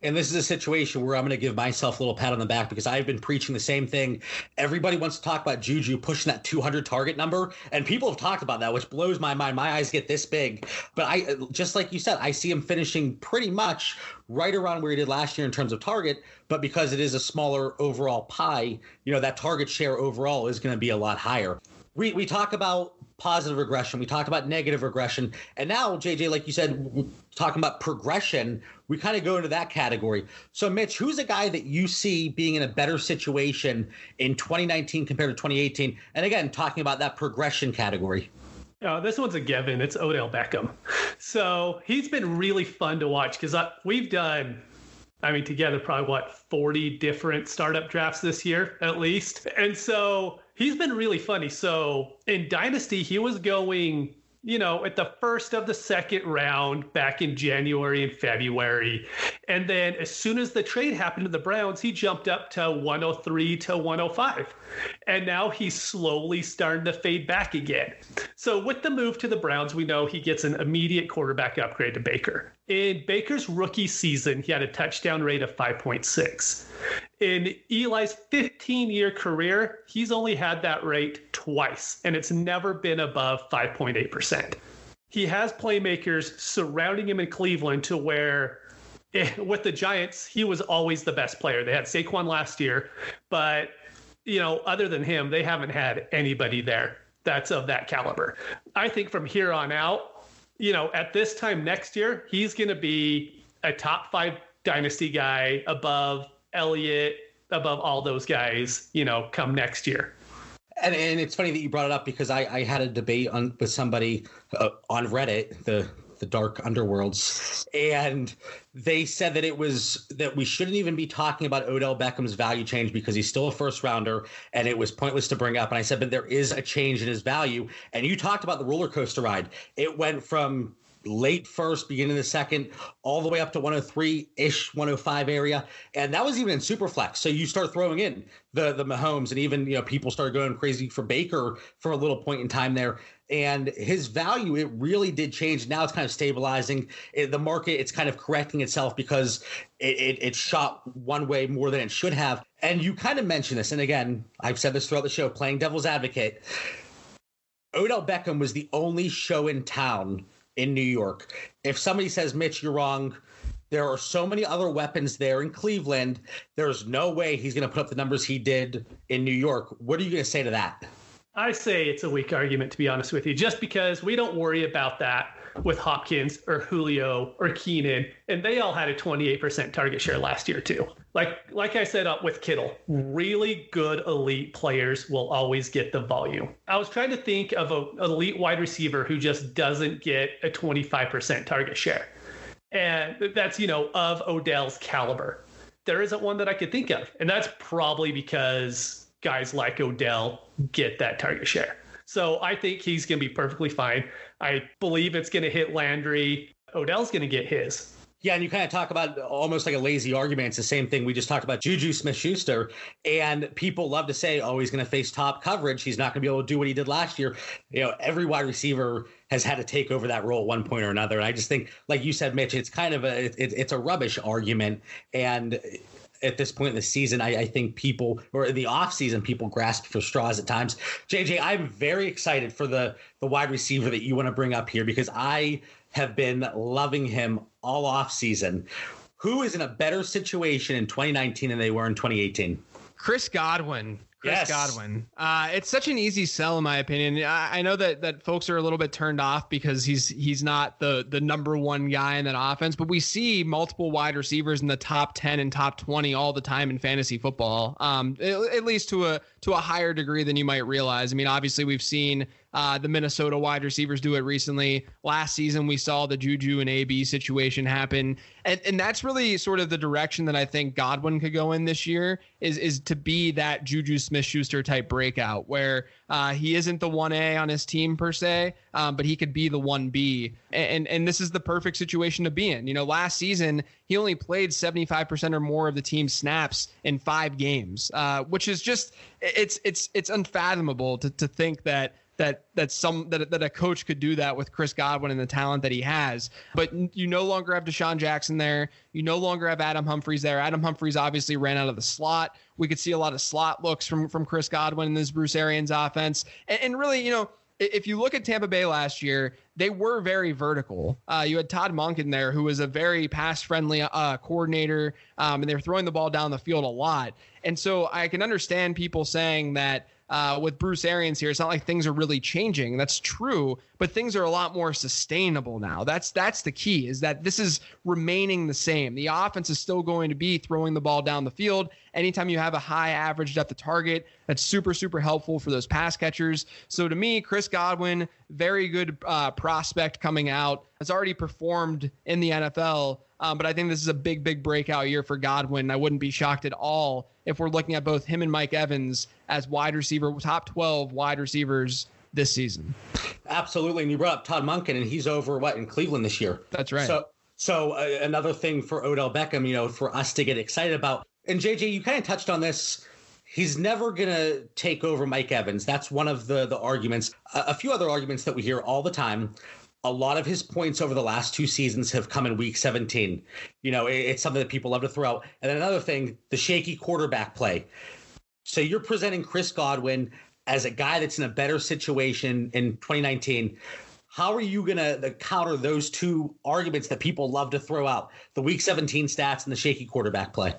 And this is a situation where I'm going to give myself a little pat on the back because I've been preaching the same thing. Everybody wants to talk about Juju pushing that 200 target number, and people have talked about that, which blows my mind. My eyes get this big. But I, just like you said, I see him finishing pretty much right around where he did last year in terms of target. But because it is a smaller overall pie, that target share overall is going to be a lot higher. We talk about positive regression. We talked about negative regression. And now, JJ, like you said, talking about progression, we kind of go into that category. So, Mitch, who's a guy that you see being in a better situation in 2019 compared to 2018? And again, talking about that progression category. This one's a given. It's Odell Beckham. So he's been really fun to watch because we've done, together probably 40 different startup drafts this year at least. And so he's been really funny. So in Dynasty, he was going, at the first of the second round back in January and February. And then as soon as the trade happened to the Browns, he jumped up to 103 to 105. And now he's slowly starting to fade back again. So with the move to the Browns, we know he gets an immediate quarterback upgrade to Baker. In Baker's rookie season, he had a touchdown rate of 5.6. In Eli's 15-year career, he's only had that rate twice, and it's never been above 5.8%. He has playmakers surrounding him in Cleveland to where with the Giants, he was always the best player. They had Saquon last year, but other than him, they haven't had anybody there that's of that caliber. I think from here on out, at this time next year, he's going to be a top 5 dynasty guy above Elliott, above all those guys, come next year. And it's funny that you brought it up because I had a debate with somebody on Reddit, the dark underworlds, and they said that we shouldn't even be talking about Odell Beckham's value change because he's still a first rounder and it was pointless to bring up. And I said, but there is a change in his value. And you talked about the roller coaster ride. It went from late first, beginning of the second, all the way up to 103-ish, 105 area. And that was even in Superflex. So you start throwing in the Mahomes, and even, people started going crazy for Baker for a little point in time there. And his value, it really did change. Now it's kind of stabilizing. The market, it's kind of correcting itself because it shot one way more than it should have. And you kind of mentioned this. And again, I've said this throughout the show, playing devil's advocate. Odell Beckham was the only show in town in New York. If somebody says, Mitch, you're wrong, there are so many other weapons there in Cleveland, there's no way he's going to put up the numbers he did in New York. What are you going to say to that? I say it's a weak argument, to be honest with you, just because we don't worry about that with Hopkins or Julio or Keenan, and they all had a 28% target share last year too. Like I said with Kittle, really good elite players will always get the volume. I was trying to think of an elite wide receiver who just doesn't get a 25% target share. And that's, of Odell's caliber. There isn't one that I could think of. And that's probably because guys like Odell get that target share. So I think he's going to be perfectly fine. I believe it's going to hit Landry. Odell's going to get his. Yeah, and you kind of talk about almost like a lazy argument. It's the same thing we just talked about Juju Smith-Schuster, and people love to say, oh, he's going to face top coverage. He's not going to be able to do what he did last year. Every wide receiver has had to take over that role at one point or another. And I just think, like you said, Mitch, it's kind of it's a rubbish argument. And at this point in the season, I think people, or in the offseason, people grasp for straws at times. JJ, I'm very excited for the wide receiver that you want to bring up here, because I have been loving him all offseason. Who is in a better situation in 2019 than they were in 2018? Chris Godwin. Yes. Godwin. It's such an easy sell, in my opinion. I know that folks are a little bit turned off because he's not the number one guy in that offense, but we see multiple wide receivers in the top 10 and top 20 all the time in fantasy football, at least to a higher degree than you might realize. I mean, obviously, we've seen the Minnesota wide receivers do it recently. Last season, we saw the Juju and AB situation happen. And that's really sort of the direction that I think Godwin could go in this year is to be that Juju Smith-Schuster type breakout where he isn't the 1A on his team per se, but he could be the 1B. And this is the perfect situation to be in. Last season, he only played 75% or more of the team's snaps in 5 games, which is just it's unfathomable to think that a coach could do that with Chris Godwin and the talent that he has. But you no longer have Deshaun Jackson there. You no longer have Adam Humphries there. Adam Humphries obviously ran out of the slot. We could see a lot of slot looks from Chris Godwin in this Bruce Arians offense. And really, if you look at Tampa Bay last year, they were very vertical. You had Todd Monken there, who was a very pass-friendly coordinator, and they were throwing the ball down the field a lot. And so I can understand people saying that with Bruce Arians here, it's not like things are really changing. That's true, but things are a lot more sustainable now. That's the key, is that this is remaining the same. The offense is still going to be throwing the ball down the field. Anytime you have a high average depth of target, that's super, super helpful for those pass catchers. So to me, Chris Godwin, very good prospect coming out, has already performed in the NFL. But I think this is a big, big breakout year for Godwin. I wouldn't be shocked at all if we're looking at both him and Mike Evans as top 12 wide receivers this season. Absolutely. And you brought up Todd Monken, and he's over in Cleveland this year. That's right. So another thing for Odell Beckham, for us to get excited about. And JJ, you kind of touched on this. He's never going to take over Mike Evans. That's one of the arguments. A few other arguments that we hear all the time. A lot of his points over the last 2 seasons have come in week 17. It's something that people love to throw out. And then another thing, the shaky quarterback play. So you're presenting Chris Godwin as a guy that's in a better situation in 2019. How are you going to counter those 2 arguments that people love to throw out? The week 17 stats and the shaky quarterback play.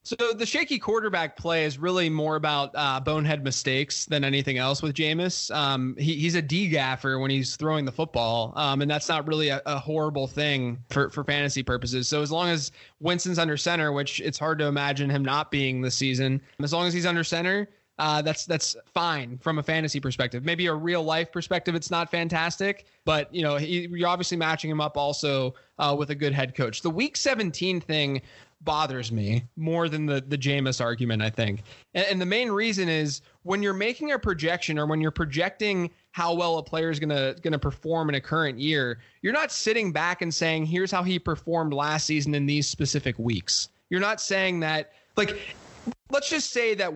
So the shaky quarterback play is really more about bonehead mistakes than anything else with Jameis. He's a D-gaffer when he's throwing the football, and that's not really a horrible thing for fantasy purposes. So as long as Winston's under center, which it's hard to imagine him not being this season, as long as he's under center, that's fine from a fantasy perspective. Maybe a real life perspective, it's not fantastic, but you're obviously matching him up also with a good head coach. The week 17 thing bothers me more than the Jameis argument, I think. And the main reason is when you're making a projection or when you're projecting how well a player is gonna perform in a current year, you're not sitting back and saying, here's how he performed last season in these specific weeks. You're not saying that, let's just say that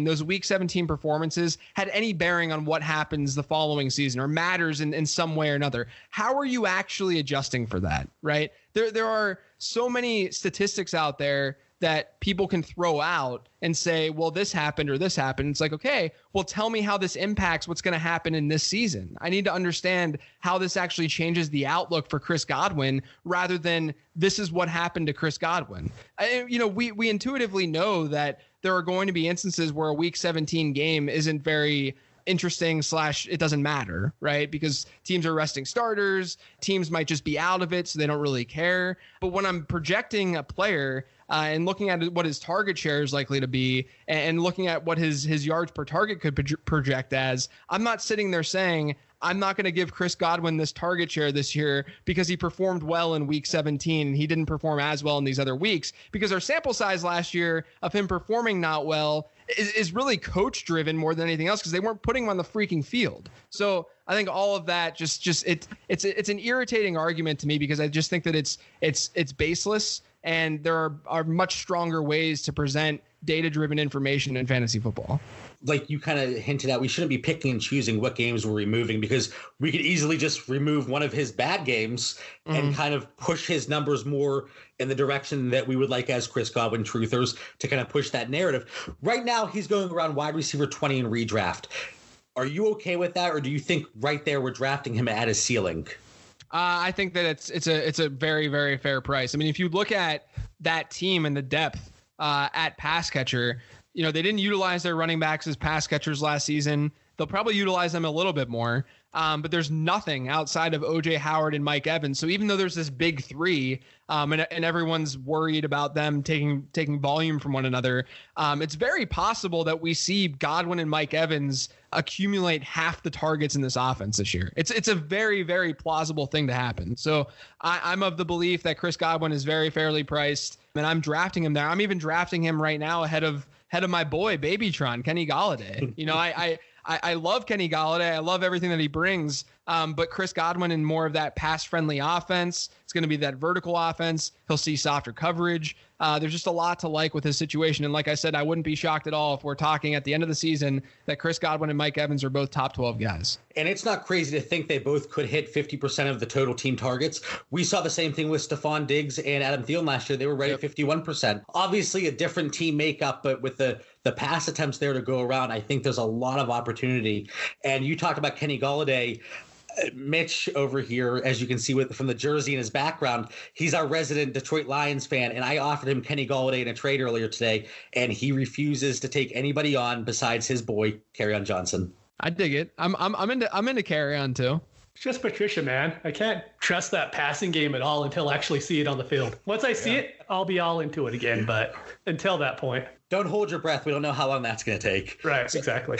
those week 17 performances had any bearing on what happens the following season or matters in some way or another. How are you actually adjusting for that, right? There are so many statistics out there that people can throw out and say, well, this happened or this happened. It's like, okay, well, tell me how this impacts what's going to happen in this season. I need to understand how this actually changes the outlook for Chris Godwin rather than this is what happened to Chris Godwin. We intuitively know that there are going to be instances where a week 17 game isn't very interesting / it doesn't matter, right? Because teams are resting starters, teams might just be out of it, so they don't really care. But when I'm projecting a player and looking at what his target share is likely to be and looking at what his yards per target could project as, I'm not sitting there saying, I'm not going to give Chris Godwin this target share this year because he performed well in week 17. He didn't perform as well in these other weeks because our sample size last year of him performing not well is really coach driven more than anything else, because they weren't putting him on the freaking field. So I think all of that it's an irritating argument to me, because I just think that it's baseless, and there are much stronger ways to present data-driven information in fantasy football. Like you kind of hinted at, we shouldn't be picking and choosing what games we're removing, because we could easily just remove one of his bad games and kind of push his numbers more in the direction that we would like as Chris Godwin truthers to kind of push that narrative. Right now, he's going around wide receiver 20 in redraft. Are you okay with that, or do you think right there we're drafting him at his ceiling? I think that it's a very, very fair price. I mean, if you look at that team and the depth at pass catcher, you know, they didn't utilize their running backs as pass catchers last season. They'll probably utilize them a little bit more. But there's nothing outside of O.J. Howard and Mike Evans. So even though there's this big three, and everyone's worried about them taking volume from one another, it's very possible that we see Godwin and Mike Evans accumulate half the targets in this offense this year. It's a very, very plausible thing to happen. So I'm of the belief that Chris Godwin is very fairly priced, and I'm drafting him there. I'm even drafting him right now ahead of my boy Babytron, Kenny Golladay. You know, I love Kenny Golladay. I love everything that he brings. But Chris Godwin in more of that pass-friendly offense. It's going to be that vertical offense. He'll see softer coverage. There's just a lot to like with his situation. And like I said, I wouldn't be shocked at all if we're talking at the end of the season that Chris Godwin and Mike Evans are both top 12 guys. And it's not crazy to think they both could hit 50% of the total team targets. We saw the same thing with Stephon Diggs and Adam Thielen last year. They were right at 51%. Obviously a different team makeup, but with the pass attempts there to go around, I think there's a lot of opportunity. And you talked about Kenny Golladay. Mitch over here, as you can see from the jersey in his background, he's our resident Detroit Lions fan, and I offered him Kenny Golladay in a trade earlier today, and he refuses to take anybody on besides his boy Kerryon Johnson. I dig it. I'm into Kerryon too. It's just Patricia, man. I can't trust that passing game at all until I actually see it on the field. Once I see it, I'll be all into it again. But until that point, don't hold your breath. We don't know how long that's going to take. Right, exactly.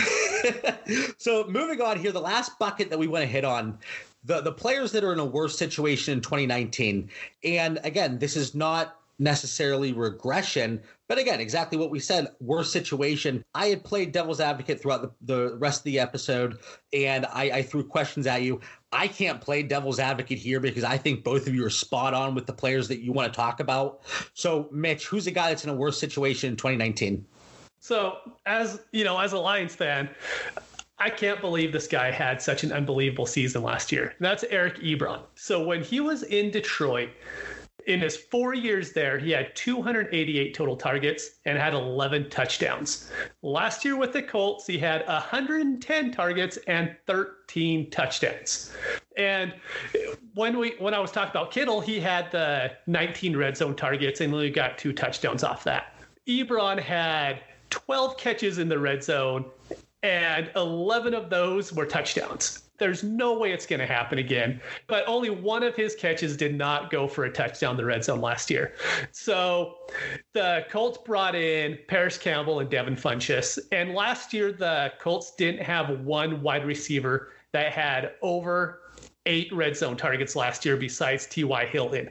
So moving on here, the last bucket that we want to hit on, the players that are in a worse situation in 2019. And again, this is not necessarily regression, but again, exactly what we said, worse situation. I had played devil's advocate throughout the rest of the episode, and I threw questions at you. I can't play devil's advocate here because I think both of you are spot on with the players that you want to talk about. So, Mitch, who's a guy that's in a worse situation in 2019? So, as you know, as a Lions fan, I can't believe this guy had such an unbelievable season last year. That's Eric Ebron. So when he was in Detroit, in his 4 years there, he had 288 total targets and had 11 touchdowns. Last year with the Colts, he had 110 targets and 13 touchdowns. And when I was talking about Kittle, he had the 19 red zone targets and only got 2 touchdowns off that. Ebron had 12 catches in the red zone, and 11 of those were touchdowns. There's no way it's going to happen again. But only one of his catches did not go for a touchdown in the red zone last year. So the Colts brought in Paris Campbell and Devin Funchess. And last year, the Colts didn't have one wide receiver that had over 8 red zone targets last year besides T.Y. Hilton.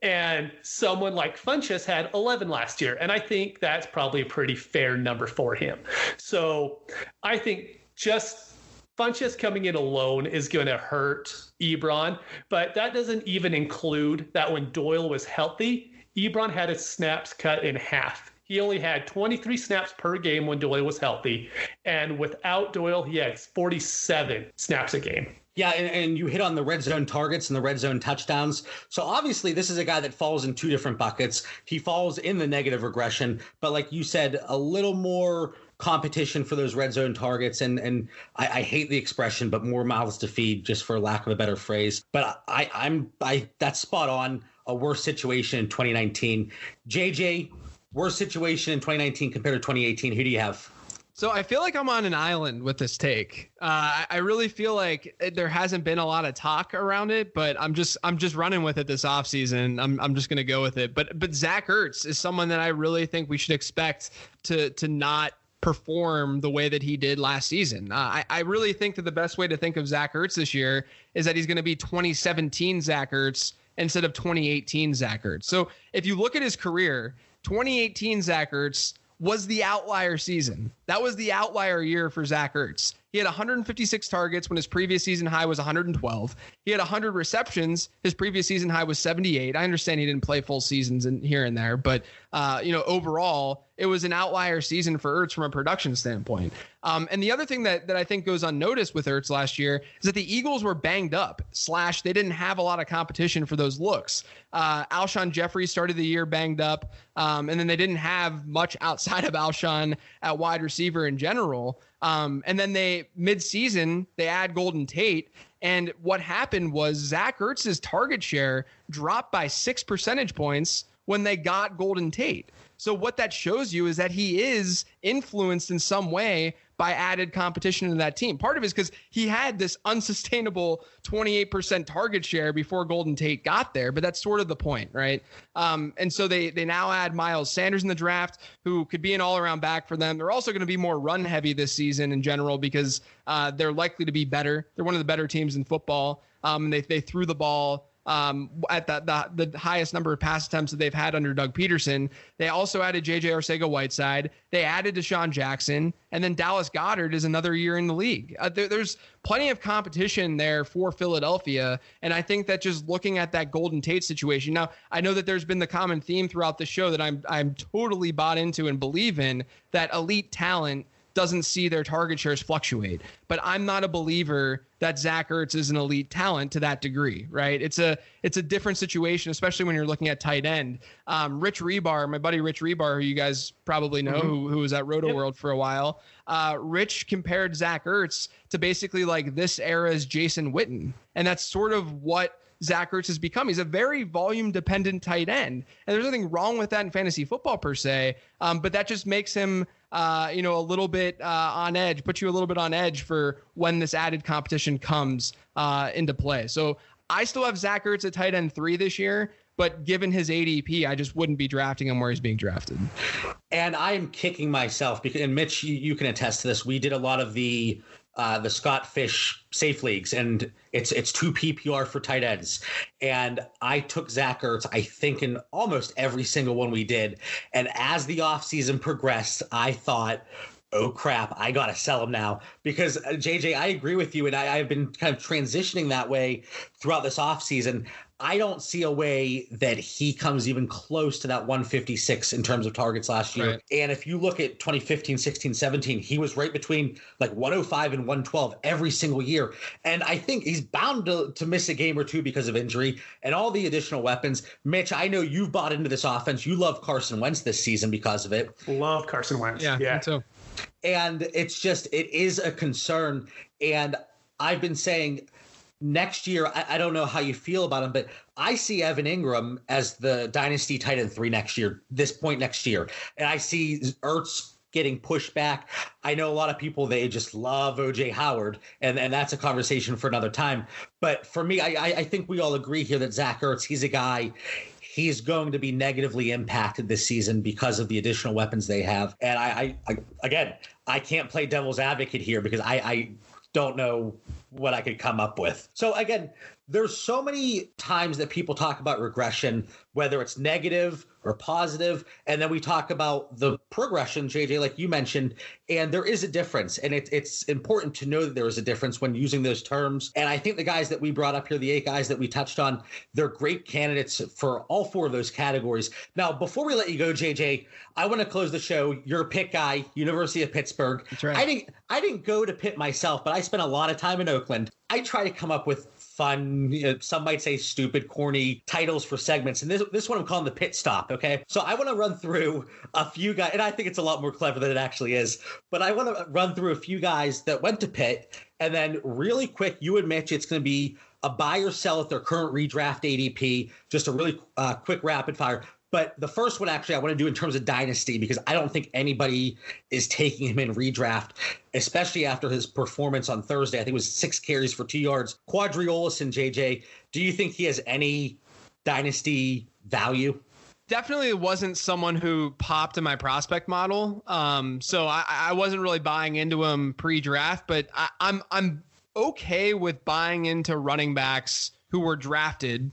And someone like Funchess had 11 last year. And I think that's probably a pretty fair number for him. So I think just Funchess coming in alone is going to hurt Ebron, but that doesn't even include that when Doyle was healthy, Ebron had his snaps cut in half. He only had 23 snaps per game when Doyle was healthy, and without Doyle, he had 47 snaps a game. Yeah, and you hit on the red zone targets and the red zone touchdowns. So obviously this is a guy that falls in 2 different buckets. He falls in the negative regression, but like you said, a little more competition for those red zone targets. And I hate the expression, but more mouths to feed, just for lack of a better phrase. But I'm that's spot on. A worse situation in 2019. JJ, worse situation in 2019 compared to 2018. Who do you have? So I feel like I'm on an island with this take. I really feel like there hasn't been a lot of talk around it, but I'm just running with it this offseason. I'm just going to go with it. But Zach Ertz is someone that I really think we should expect to not perform the way that he did last season. I really think that the best way to think of Zach Ertz this year is that he's going to be 2017 Zach Ertz instead of 2018 Zach Ertz. So if you look at his career, 2018 Zach Ertz was the outlier season. That was the outlier year for Zach Ertz. He had 156 targets when his previous season high was 112. He had 100 receptions. His previous season high was 78. I understand he didn't play full seasons in here and there, but overall, it was an outlier season for Ertz from a production standpoint. And the other thing that I think goes unnoticed with Ertz last year is that the Eagles were banged up. / they didn't have a lot of competition for those looks. Alshon Jeffrey started the year banged up, and then they didn't have much outside of Alshon at wide receiver in general. And then mid-season, they add Golden Tate. And what happened was Zach Ertz's target share dropped by 6 percentage points when they got Golden Tate. So what that shows you is that he is influenced in some way by added competition in that team. Part of it is because he had this unsustainable 28% target share before Golden Tate got there, but that's sort of the point, right? And so they now add Miles Sanders in the draft, who could be an all-around back for them. They're also going to be more run-heavy this season in general because they're likely to be better. They're one of the better teams in football. They threw the ball at the highest number of pass attempts that they've had under Doug Peterson. They also added J.J. Arcega-Whiteside. They added Deshaun Jackson. And then Dallas Goedert is another year in the league. There's plenty of competition there for Philadelphia. And I think that just looking at that Golden Tate situation. Now, I know that there's been the common theme throughout the show that I'm totally bought into and believe in, that elite talent doesn't see their target shares fluctuate. But I'm not a believer that Zach Ertz is an elite talent to that degree, right? It's a different situation, especially when you're looking at tight end. Rich Rebar, my buddy Rich Rebar, who you guys probably know, who was at Roto World for a while. Rich compared Zach Ertz to basically like this era's Jason Witten. And that's sort of what Zach Ertz has become. He's a very volume-dependent tight end. And there's nothing wrong with that in fantasy football per se, but that just makes him a little bit on edge, puts you a little bit on edge for when this added competition comes into play. So I still have Zach Ertz at tight end 3 this year, but given his ADP, I just wouldn't be drafting him where he's being drafted. And I'm kicking myself because, and Mitch, you can attest to this. We did a lot of the Scott Fish safe leagues, and it's 2 PPR for tight ends. And I took Zach Ertz, I think, in almost every single one we did. And as the offseason progressed, I thought, oh crap, I got to sell him now. Because JJ, I agree with you. And I've been kind of transitioning that way throughout this offseason. I don't see a way that he comes even close to that 156 in terms of targets last year. Right. And if you look at 2015, 16, 17, he was right between like 105 and 112 every single year. And I think he's bound to miss a game or two because of injury and all the additional weapons. Mitch, I know you've bought into this offense. You love Carson Wentz this season because of it. Love Carson Wentz. Yeah. Me too. And it is a concern. And I've been saying, next year, I don't know how you feel about him, but I see Evan Ingram as the dynasty tight end 3 this point next year. And I see Ertz getting pushed back. I know a lot of people, they just love OJ Howard, and that's a conversation for another time. But for me, I think we all agree here that Zach Ertz, he's a guy, he's going to be negatively impacted this season because of the additional weapons they have. And I can't play devil's advocate here because I don't know what I could come up with. So again, there's so many times that people talk about regression, whether it's negative or positive, and then we talk about the progression, JJ, like you mentioned, and there is a difference. And it's important to know that there is a difference when using those terms. And I think the guys that we brought up here, the 8 guys that we touched on, they're great candidates for all 4 of those categories. Now, before we let you go, JJ, I want to close the show. You're a Pitt guy, University of Pittsburgh. That's right. I didn't go to Pitt myself, but I spent a lot of time in Oakland. I try to come up with fun, some might say stupid, corny titles for segments. And this one I'm calling the Pit Stop, okay? So I want to run through a few guys, and I think it's a lot more clever than it actually is, but I want to run through a few guys that went to Pitt, and then really quick, you and Mitch, it's going to be a buy or sell at their current redraft ADP, just a really quick rapid fire. But the first one, actually, I want to do in terms of dynasty, because I don't think anybody is taking him in redraft, especially after his performance on Thursday. I think it was 6 carries for 2 yards. Quadri Olison, JJ, do you think he has any dynasty value? Definitely wasn't someone who popped in my prospect model. So I wasn't really buying into him pre-draft, but I'm okay with buying into running backs who were drafted,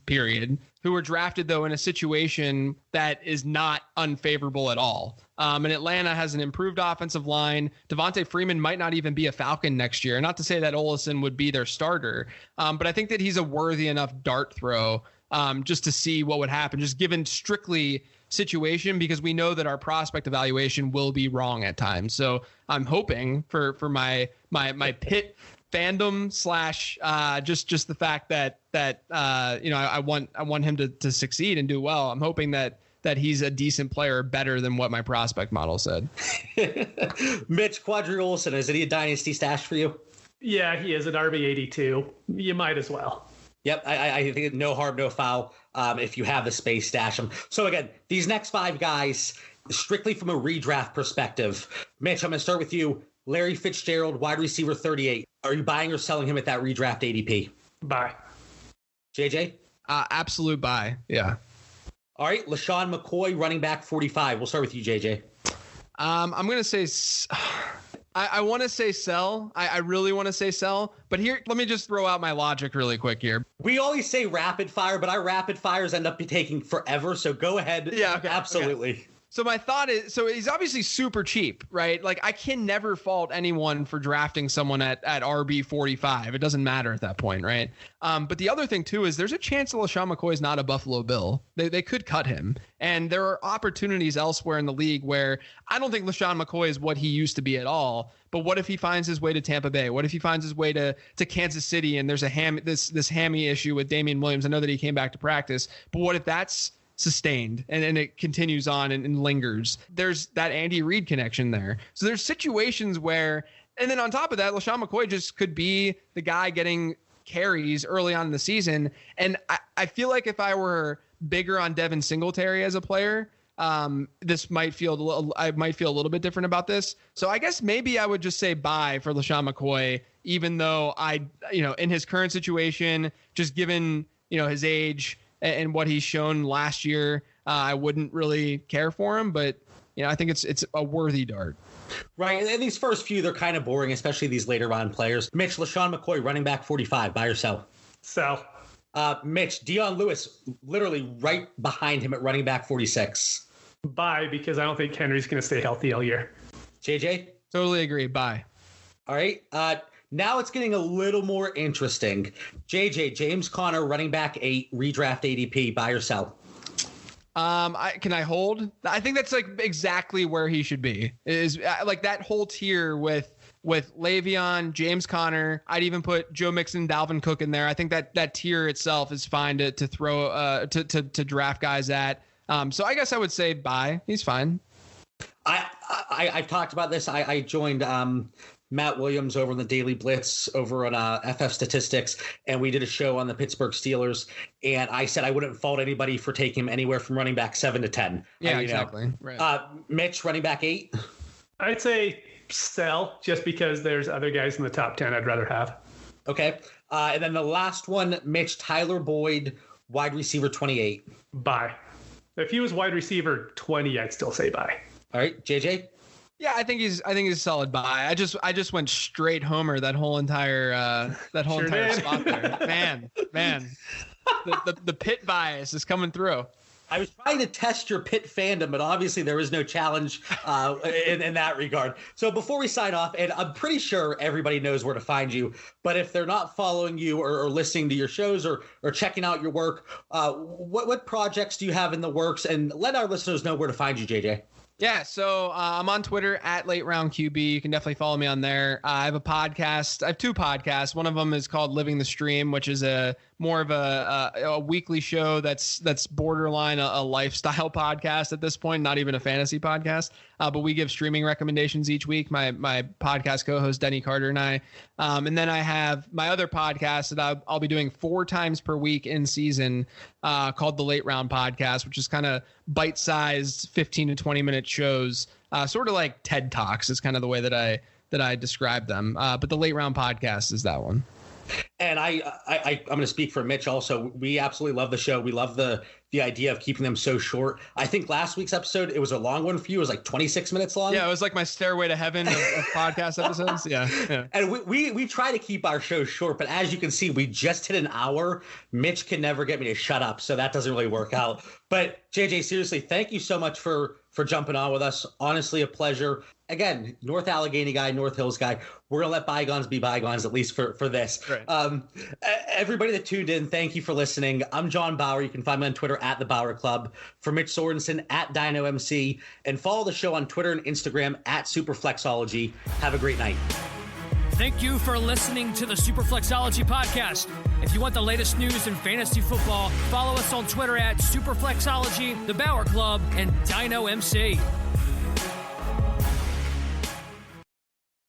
who were drafted, though, in a situation that is not unfavorable at all. And Atlanta has an improved offensive line. Devontae Freeman might not even be a Falcon next year. Not to say that Olsen would be their starter, but I think that he's a worthy enough dart throw just to see what would happen, just given strictly situation, because we know that our prospect evaluation will be wrong at times. So I'm hoping for my Pitt fandom slash just the fact that I want him to succeed and do well. I'm hoping that he's a decent player, better than what my prospect model said. Mitch, Quadri Olsen, is he a dynasty stash for you? Yeah, he is an RB82. You might as well. Yep, I think no harm, no foul. If you have the space, stash them. So again, these next 5 guys, strictly from a redraft perspective. Mitch, I'm going to start with you. Larry Fitzgerald, wide receiver 38. Are you buying or selling him at that redraft ADP? Buy. JJ? Absolute buy. Yeah. All right, LaShawn McCoy, running back 45. We'll start with you, JJ. I'm going to say I want to say sell. I really want to say sell. But here, let me just throw out my logic really quick here. We always say rapid fire, but our rapid fires end up taking forever. So go ahead. Yeah, okay, absolutely. Okay. So my thought is, so he's obviously super cheap, right? Like, I can never fault anyone for drafting someone at RB 45. It doesn't matter at that point, right? But the other thing too is there's a chance that LaShawn McCoy is not a Buffalo Bill. They could cut him, and there are opportunities elsewhere in the league where I don't think LaShawn McCoy is what he used to be at all. But what if he finds his way to Tampa Bay? What if he finds his way to Kansas City and there's this hammy issue with Damian Williams? I know that he came back to practice, but what if that's sustained and it continues on and lingers? There's that Andy Reid connection there. So there's situations where, and then on top of that, LaShawn McCoy just could be the guy getting carries early on in the season. And I feel like if I were bigger on Devin Singletary as a player, I might feel a little bit different about this. So I guess maybe I would just say buy for LaShawn McCoy, even though in his current situation, just given, his age and what he's shown last year, I wouldn't really care for him, but I think it's a worthy dart. Right, and these first few, they're kind of boring, especially these later round players. Mitch, LaShawn McCoy, running back 45, buy or sell? Sell. Mitch, Dion Lewis, literally right behind him at running back 46. Buy, because I don't think Henry's going to stay healthy all year. JJ? Totally agree. Buy. All right. Now it's getting a little more interesting. JJ, James Conner, running back 8, redraft ADP, buy or sell? Can I hold? I think that's like exactly where he should be. Is like that whole tier with Le'Veon, James Conner. I'd even put Joe Mixon, Dalvin Cook in there. I think that tier itself is fine to throw to draft guys at. So I guess I would say buy. He's fine. I've talked about this. I joined Matt Williams over on the Daily Blitz over on FF Statistics, and we did a show on the Pittsburgh Steelers, and I said I wouldn't fault anybody for taking him anywhere from running back 7 to 10. Yeah, exactly. Right. Mitch, running back 8? I'd say sell, just because there's other guys in the top 10 I'd rather have. Okay. And then the last one, Mitch, Tyler Boyd, wide receiver 28. Buy. If he was wide receiver 20, I'd still say buy. All right, JJ? Yeah, I think he's a solid buy. I just went straight homer that whole entire spot there. Man, the Pitt bias is coming through. I was trying to test your Pitt fandom, but obviously there is no challenge in that regard. So before we sign off, and I'm pretty sure everybody knows where to find you, but if they're not following you or listening to your shows or checking out your work, what projects do you have in the works? And let our listeners know where to find you, JJ. Yeah, so I'm on Twitter at Late Round QB. You can definitely follow me on there. I have a podcast. I have 2 podcasts. One of them is called Living the Stream, which is more of a weekly show that's borderline a lifestyle podcast at this point, not even a fantasy podcast. But we give streaming recommendations each week. My podcast co-host Denny Carter and I. And then I have my other podcast that I'll be doing 4 times per week in season, called the Late Round Podcast, which is kind of bite-sized 15 to 20 minute shows, sort of like TED Talks is kind of the way that I describe them. But the Late Round Podcast is that one. And I'm going to speak for Mitch also. We absolutely love the show. We love the idea of keeping them so short. I think last week's episode, it was a long one for you. It was like 26 minutes long. Yeah, it was like my stairway to heaven of podcast episodes. Yeah. And we try to keep our show short, but as you can see, we just hit an hour. Mitch can never get me to shut up, so that doesn't really work out. But JJ, seriously, thank you so much for jumping on with us. Honestly, a pleasure. Again, North Allegheny guy, North Hills guy. We're going to let bygones be bygones, at least for this. Right. Everybody that tuned in, thank you for listening. I'm John Bauer. You can find me on Twitter at The Bauer Club. For Mitch Sorensen, at DinoMC. And follow the show on Twitter and Instagram at Superflexology. Have a great night. Thank you for listening to the Superflexology podcast. If you want the latest news in fantasy football, follow us on Twitter at Superflexology, The Bauer Club, and DinoMC.